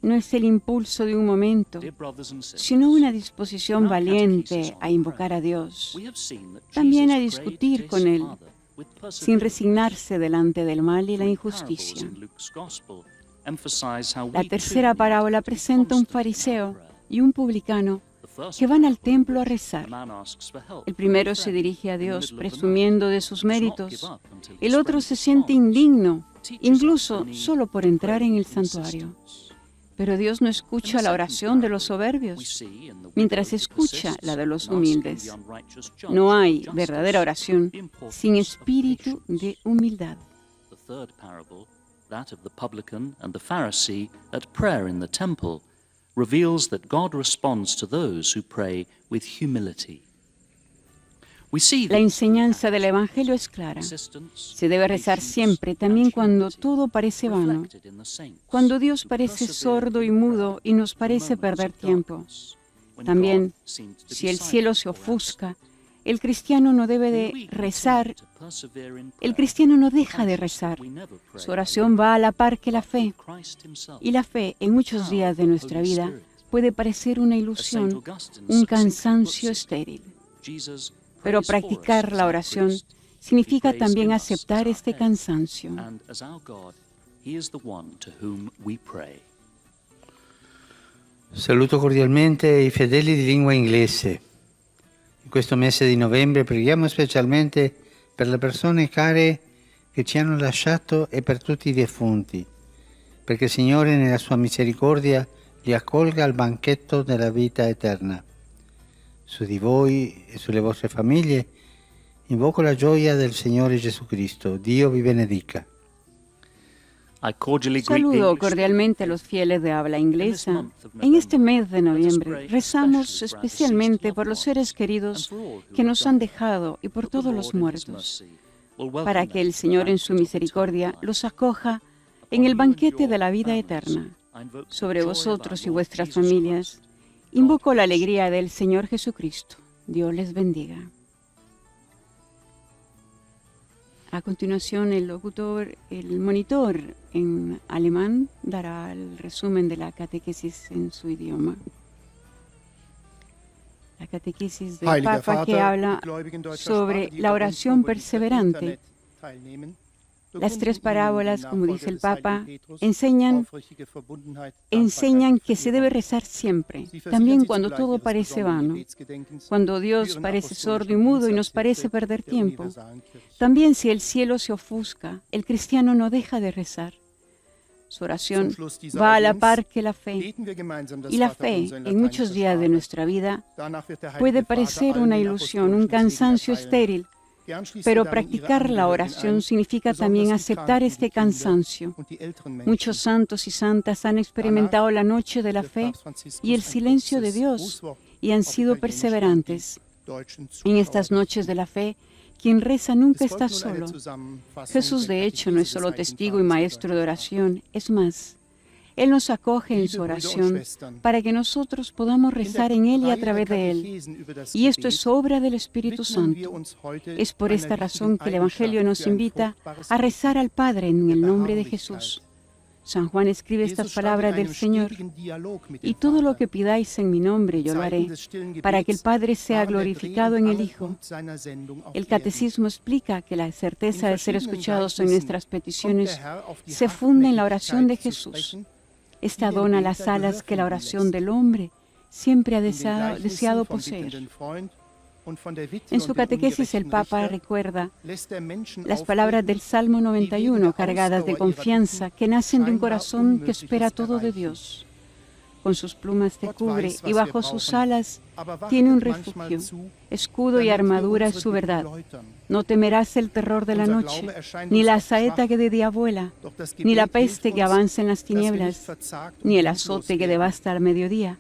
no es el impulso de un momento, sino una disposición valiente a invocar a Dios, también a discutir con Él, sin resignarse delante del mal y la injusticia. La tercera parábola presenta un fariseo y un publicano que van al templo a rezar. El primero se dirige a Dios presumiendo de sus méritos. El otro se siente indigno, incluso solo por entrar en el santuario. Pero Dios no escucha la oración de los soberbios, mientras escucha la de los humildes. No hay verdadera oración sin espíritu de humildad.
Reveals that God responds to those who pray with humility.
La enseñanza del Evangelio es clara. Se debe rezar siempre, también cuando todo parece vano, cuando Dios parece sordo y mudo y nos parece perder tiempo. También, si el cielo se ofusca, el cristiano no debe de rezar. El cristiano no deja de rezar. Su oración va a la par que la fe. Y la fe, en muchos días de nuestra vida, puede parecer una ilusión, un cansancio estéril. Pero practicar la oración significa también aceptar este cansancio.
Saluto cordialmente i fedeli di lingua inglese. In questo mese di novembre preghiamo specialmente per le persone care che ci hanno lasciato e per tutti i defunti, perché il Signore nella sua misericordia li accolga al banchetto della vita eterna. Su di voi e sulle vostre famiglie invoco la gioia del Signore Gesù Cristo. Dio vi benedica.
Saludo cordialmente a los fieles de habla inglesa. En este mes de noviembre rezamos especialmente por los seres queridos que nos han dejado y por todos los muertos. para que el Señor en su misericordia los acoja en el banquete de la vida eterna. Sobre vosotros y vuestras familias, invoco la alegría del Señor Jesucristo. Dios les bendiga. A continuación, el monitor en alemán dará el resumen de la catequesis en su idioma. La catequesis del Papa, que habla sobre la oración perseverante. Las tres parábolas, como dice el Papa, enseñan que se debe rezar siempre, también cuando todo parece vano, cuando Dios parece sordo y mudo y nos parece perder tiempo. También si el cielo se ofusca, el cristiano no deja de rezar. Su oración va a la par que la fe. Y la fe, en muchos días de nuestra vida, puede parecer una ilusión, un cansancio estéril, pero practicar la oración significa también aceptar este cansancio. Muchos santos y santas han experimentado la noche de la fe y el silencio de Dios y han sido perseverantes. En estas noches de la fe, quien reza nunca está solo. Jesús, de hecho, no es solo testigo y maestro de oración, es más. Él nos acoge en su oración para que nosotros podamos rezar en Él y a través de Él. Y esto es obra del Espíritu Santo. Es por esta razón que el Evangelio nos invita a rezar al Padre en el nombre de Jesús. San Juan escribe estas palabras del Señor: y todo lo que pidáis en mi nombre yo lo haré, para que el Padre sea glorificado en el Hijo. El Catecismo explica que la certeza de ser escuchados en nuestras peticiones se funde en la oración de Jesús. Esta dona las alas que la oración del hombre siempre ha deseado poseer. En su catequesis el Papa recuerda las palabras del Salmo 91, cargadas de confianza, que nacen de un corazón que espera todo de Dios. Con sus plumas te cubre y bajo sus alas tiene un refugio. Escudo y armadura es su verdad. No temerás el terror de la noche, ni la saeta que de día vuela, ni la peste que avanza en las tinieblas, ni el azote que devasta al mediodía.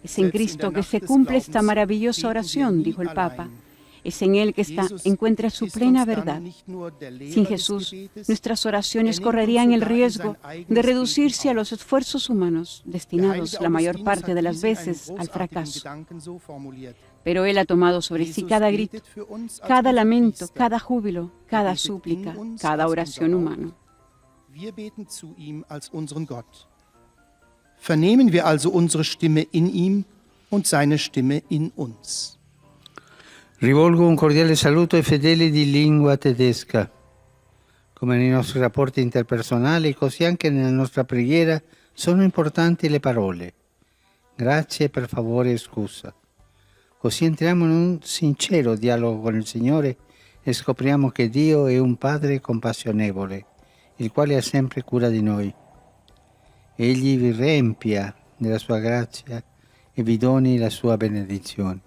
Es en Cristo que se cumple esta maravillosa oración, dijo el Papa. Es en Él que encuentra su plena verdad. Sin Jesús, nuestras oraciones correrían el riesgo de reducirse a los esfuerzos humanos, destinados la mayor parte de las veces al fracaso. Pero Él ha tomado sobre sí cada grito, cada lamento, cada júbilo, cada súplica, cada oración humana.
Vernehmen wir also unsere Stimme in ihm und seine Stimme in uns.
Rivolgo un cordiale saluto ai fedeli di lingua tedesca. Come nei nostri rapporti interpersonali, così anche nella nostra preghiera sono importanti le parole. Grazie, per favore e scusa. Così entriamo in un sincero dialogo con il Signore e scopriamo che Dio è un Padre compassionevole, il quale ha sempre cura di noi. Egli vi riempia della sua grazia e vi doni la sua benedizione.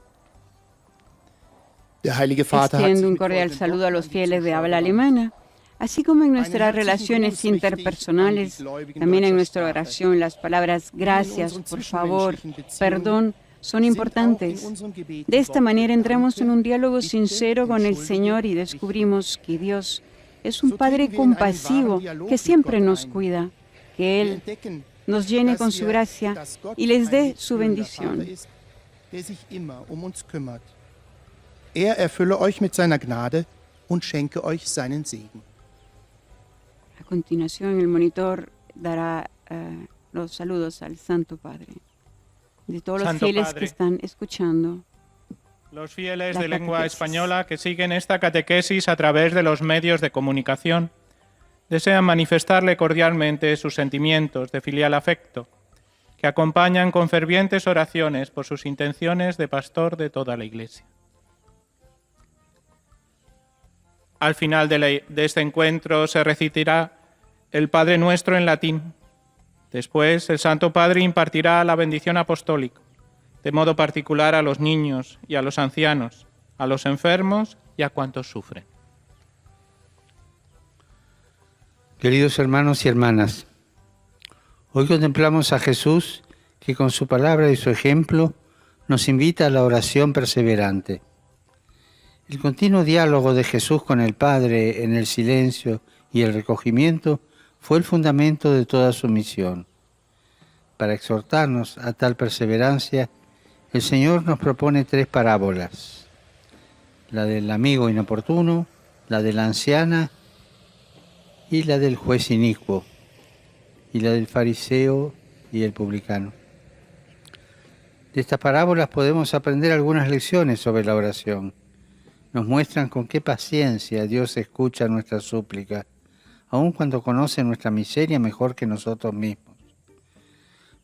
Extiendo un cordial saludo a los fieles de habla alemana, así como en nuestras relaciones interpersonales, también en nuestra oración las palabras gracias, por favor, perdón, son importantes. De esta manera entramos en un diálogo sincero con el Señor y descubrimos que Dios es un Padre compasivo que siempre nos cuida, que Él nos llene con su gracia y les dé su bendición.
Erfülle euch mit seiner Gnade und schenke euch seinen Segen.
A continuación, el monitor dará los saludos al Santo Padre, de todos los fieles que están escuchando.
Los fieles de lengua española que siguen esta catequesis a través de los medios de comunicación desean manifestarle cordialmente sus sentimientos de filial afecto, que acompañan con fervientes oraciones por sus intenciones de pastor de toda la Iglesia. Al final de este encuentro se recitará el Padre Nuestro en latín. Después, el Santo Padre impartirá la bendición apostólica, de modo particular a los niños y a los ancianos, a los enfermos y a cuantos sufren.
Queridos hermanos y hermanas, hoy contemplamos a Jesús que con su palabra y su ejemplo nos invita a la oración perseverante. El continuo diálogo de Jesús con el Padre en el silencio y el recogimiento fue el fundamento de toda su misión. Para exhortarnos a tal perseverancia, el Señor nos propone 3 parábolas: la del amigo inoportuno, la de la anciana y la del juez inicuo, y la del fariseo y el publicano. De estas parábolas podemos aprender algunas lecciones sobre la oración. Nos muestran con qué paciencia Dios escucha nuestra súplica, aun cuando conoce nuestra miseria mejor que nosotros mismos.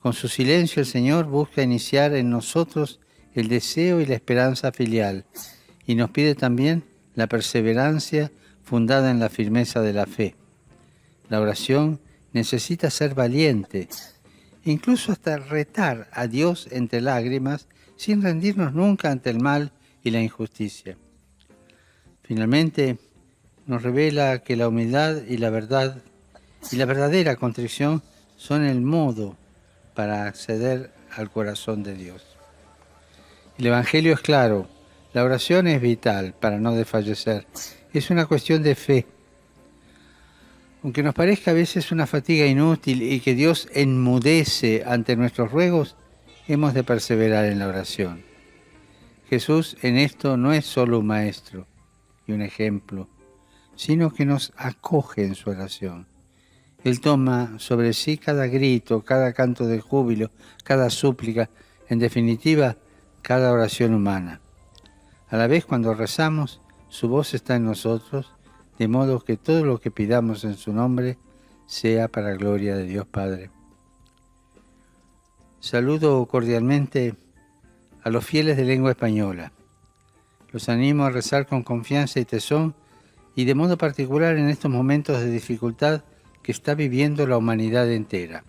Con su silencio el Señor busca iniciar en nosotros el deseo y la esperanza filial, y nos pide también la perseverancia fundada en la firmeza de la fe. La oración necesita ser valiente, incluso hasta retar a Dios entre lágrimas, sin rendirnos nunca ante el mal y la injusticia. Finalmente, nos revela que la humildad y la verdad y la verdadera contrición son el modo para acceder al corazón de Dios. El Evangelio es claro: la oración es vital para no desfallecer. Es una cuestión de fe. Aunque nos parezca a veces una fatiga inútil y que Dios enmudece ante nuestros ruegos, hemos de perseverar en la oración. Jesús en esto no es solo un maestro y un ejemplo, sino que nos acoge en su oración. Él toma sobre sí cada grito, cada canto de júbilo, cada súplica, en definitiva, cada oración humana. A la vez, cuando rezamos, su voz está en nosotros, de modo que todo lo que pidamos en su nombre sea para gloria de Dios Padre. Saludo cordialmente a los fieles de lengua española. Los animo a rezar con confianza y tesón, y de modo particular en estos momentos de dificultad que está viviendo la humanidad entera.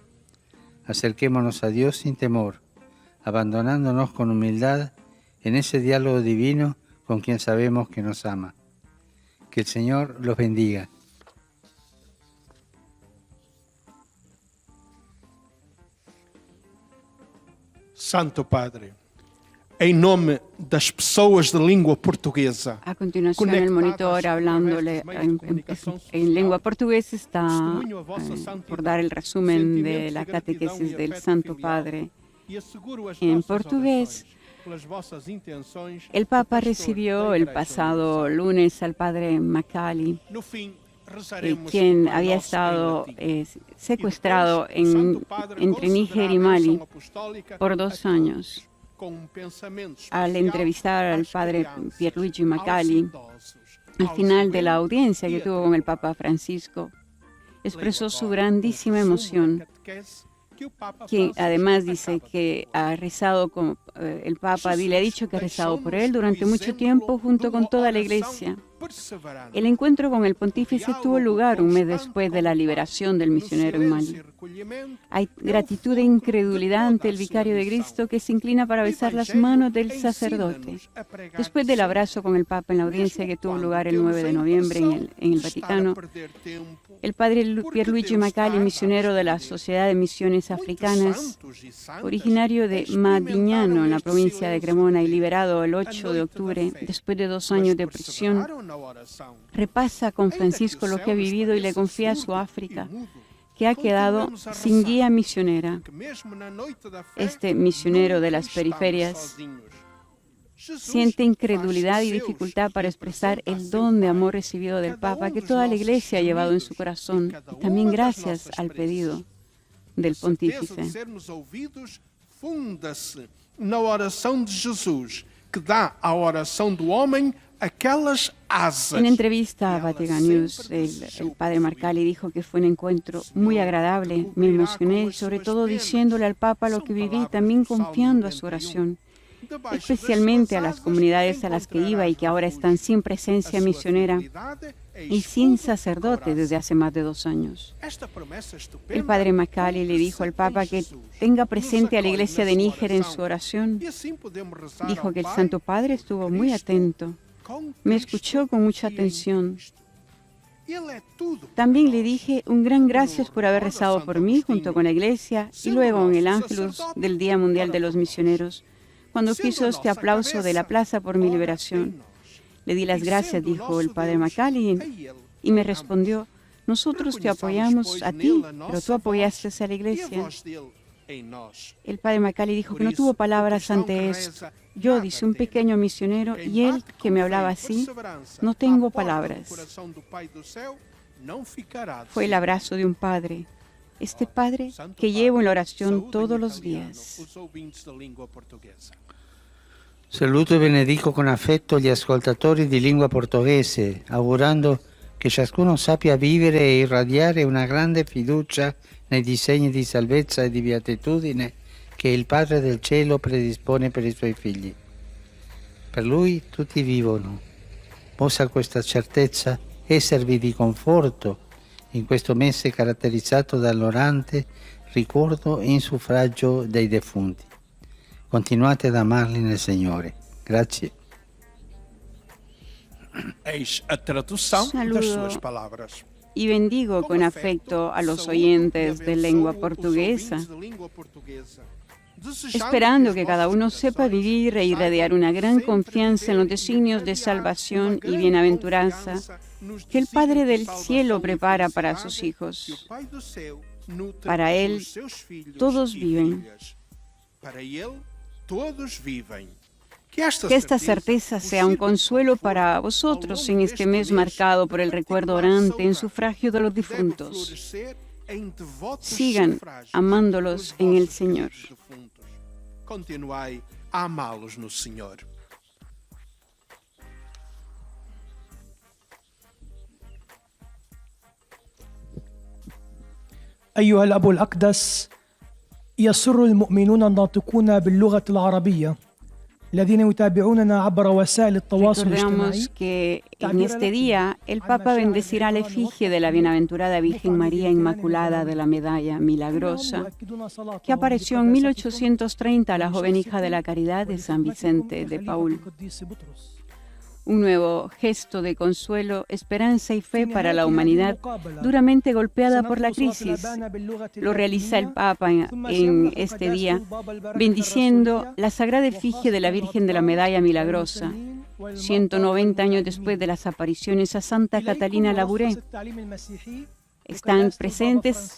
Acerquémonos a Dios sin temor, abandonándonos con humildad en ese diálogo divino con quien sabemos que nos ama. Que el Señor los bendiga.
Santo Padre, em nome das pessoas de língua portuguesa.
A continuación, el monitor hablándole en lengua portuguesa está por dar el resumen de la catequesis del Santo Padre. En portugués, el Papa recibió el pasado lunes al Padre Macali, quien había estado secuestrado entre Níger y Mali por 2 años. Al entrevistar al Padre Pierluigi Macali, al final de la audiencia que tuvo con el Papa Francisco, expresó su grandísima emoción, que además dice que ha rezado con el Papa, le ha dicho que ha rezado por él durante mucho tiempo junto con toda la Iglesia. El encuentro con el pontífice tuvo lugar un mes después de la liberación del misionero en Mali. Hay gratitud e incredulidad ante el vicario de Cristo, que se inclina para besar las manos del sacerdote. Después del abrazo con el Papa en la audiencia que tuvo lugar el 9 de noviembre en el Vaticano, el padre Pierluigi Macali, misionero de la Sociedad de Misiones Africanas, originario de Madignano, en la provincia de Cremona, y liberado el 8 de octubre, después de 2 años de prisión, repasa con Francisco lo que ha vivido y le confía su África, que ha quedado sin guía misionera. Este misionero de las periferias siente incredulidad y dificultad para expresar el don de amor recibido del Papa que toda la Iglesia ha llevado en su corazón, y también gracias al pedido del pontífice.
Na oração de Jesus, que dá à oração do homem aquelas asas.
En entrevista a Vatican News, el padre Macali dijo que fue un encuentro muy agradable. Me emocioné, sobre todo diciéndole al Papa lo que viví, también confiando a su oración, especialmente a las comunidades a las que iba y que ahora están sin presencia misionera y sin sacerdote desde hace más de 2 años. El padre Macali le dijo al Papa que tenga presente a la Iglesia de Níger en su oración. Dijo que el Santo Padre estuvo muy atento, me escuchó con mucha atención. También le dije un gran gracias por haber rezado por mí junto con la Iglesia, y luego en el Ángelus del Día Mundial de los Misioneros, cuando quiso este aplauso de la plaza por mi liberación. Le di las gracias, dijo el padre Macali, y me respondió, nosotros te apoyamos a ti, pero tú apoyaste a la iglesia. El padre Macali dijo que no tuvo palabras ante esto. Yo, dice un pequeño misionero, y él que me hablaba así, no tengo palabras. Fue el abrazo de un padre, este padre que llevo en la oración todos los días.
Saluto e benedico con affetto gli ascoltatori di lingua portoghese, augurando che ciascuno sappia vivere e irradiare una grande fiducia nei disegni di salvezza e di beatitudine che il Padre del Cielo predispone per i suoi figli. Per Lui tutti vivono. Possa questa certezza esservi di conforto in questo mese caratterizzato dall'orante ricordo e insuffragio dei defunti. Continuate ad amarli nel Signore. Grazie.
Eis a tradução das suas palavras.
Y bendigo con afecto a los oyentes de lengua portuguesa, esperando que cada uno sepa vivir e irradiar una gran confianza en los designios de salvación y bienaventuranza que el Padre del Cielo prepara para sus hijos. Para Él, todos viven. Que esta certeza sea un consuelo para vosotros en este mes marcado por el recuerdo orante en sufragio de los difuntos. Sigan amándolos en el Señor.
Continuai a amá-los no Senhor.
أيها الأب الأقدس، يسر المؤمنون الناطقون باللغة العربية الذين يتابعوننا عبر وسائل التواصل الاجتماعي.
Recordemos que en este día el Papa bendecirá la efigie de la bienaventurada Virgen María Inmaculada de la Medalla Milagrosa, que apareció en 1830 a la joven hija de la Caridad de San Vicente de Paúl. Un nuevo gesto de consuelo, esperanza y fe para la humanidad duramente golpeada por la crisis. Lo realiza el Papa en este día, bendiciendo la sagrada efigie de la Virgen de la Medalla Milagrosa, 190 años después de las apariciones a Santa Catalina Labouré. Estarán presentes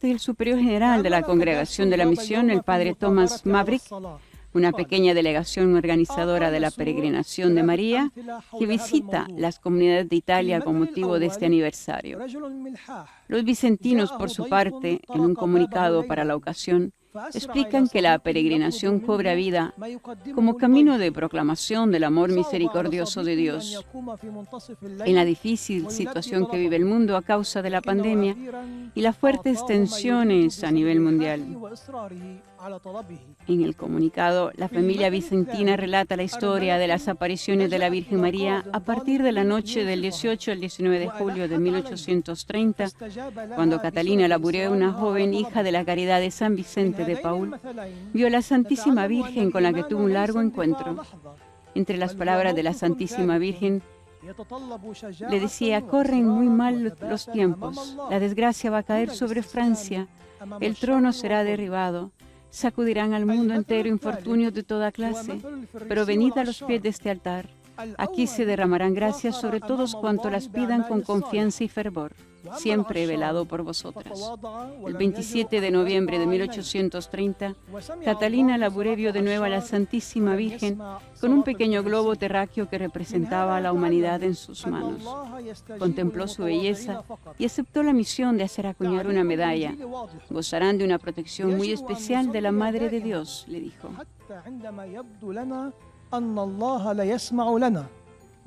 el superior general de la Congregación de la Misión, el padre Thomas Maverick, una pequeña delegación organizadora de la peregrinación de María que visita las comunidades de Italia con motivo de este aniversario. Los vicentinos, por su parte, en un comunicado para la ocasión, explican que la peregrinación cobra vida como camino de proclamación del amor misericordioso de Dios. En la difícil situación que vive el mundo a causa de la pandemia y las fuertes tensiones a nivel mundial. En el comunicado, la familia vicentina relata la historia de las apariciones de la Virgen María a partir de la noche del 18 al 19 de julio de 1830, cuando Catalina Labouré, una joven hija de la Caridad de San Vicente de Paúl, vio a la Santísima Virgen con la que tuvo un largo encuentro. Entre las palabras de la Santísima Virgen, le decía: corren muy mal los tiempos, la desgracia va a caer sobre Francia, el trono será derribado, sacudirán al mundo entero infortunios de toda clase, pero venid a los pies de este altar. Aquí se derramarán gracias sobre todos cuantos las pidan con confianza y fervor. Siempre he velado por vosotras. El 27 de noviembre de 1830, Catalina Labouré vio de nuevo a la Santísima Virgen con un pequeño globo terráqueo que representaba a la humanidad en sus manos. Contempló su belleza y aceptó la misión de hacer acuñar una medalla. Gozarán de una protección muy especial de la Madre de Dios, le dijo.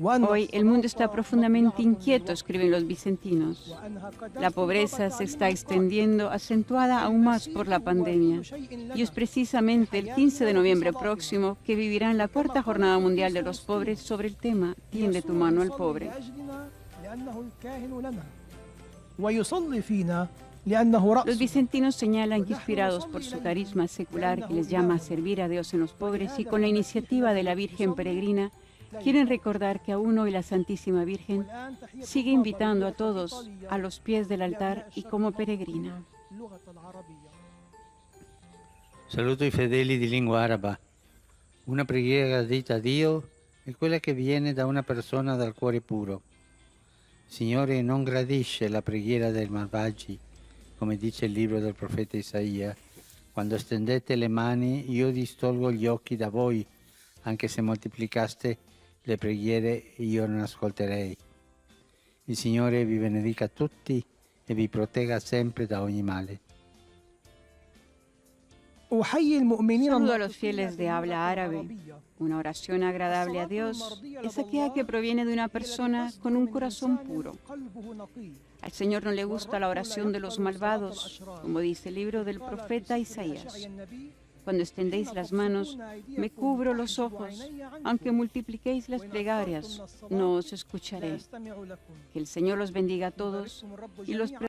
Hoy el mundo está profundamente inquieto, escriben los vicentinos. La pobreza se está extendiendo, acentuada aún más por la pandemia. Y es precisamente el 15 de noviembre próximo que vivirán la cuarta Jornada Mundial de los Pobres sobre el tema Tiende tu mano al pobre. Los vicentinos señalan que, inspirados por su carisma secular que les llama a servir a Dios en los pobres y con la iniciativa de la Virgen Peregrina, quieren recordar que aún hoy la Santísima Virgen sigue invitando a todos a los pies del altar y como peregrina.
Saluto i fedeli di lingua araba. Una preghiera gradita a Dio è quella che viene da una persona dal cuore puro. Il Signore non gradisce la preghiera dei malvagi, come dice il libro del profeta Isaia. Quando stendete le mani, io distolgo gli occhi da voi, anche se moltiplicaste le preghiere, io non ascolterei. Il Signore vi benedica tutti e vi protegga sempre da ogni male.
Saludo a los fieles de habla árabe. Una oración agradable a Dios es aquella que proviene de una persona con un corazón puro. Al Señor no le gusta la oración de los malvados, como dice el libro del profeta Isaías. Cuando extendéis las manos, me cubro los ojos. Aunque multipliquéis las plegarias, no os escucharé. Que el Señor los bendiga a todos y los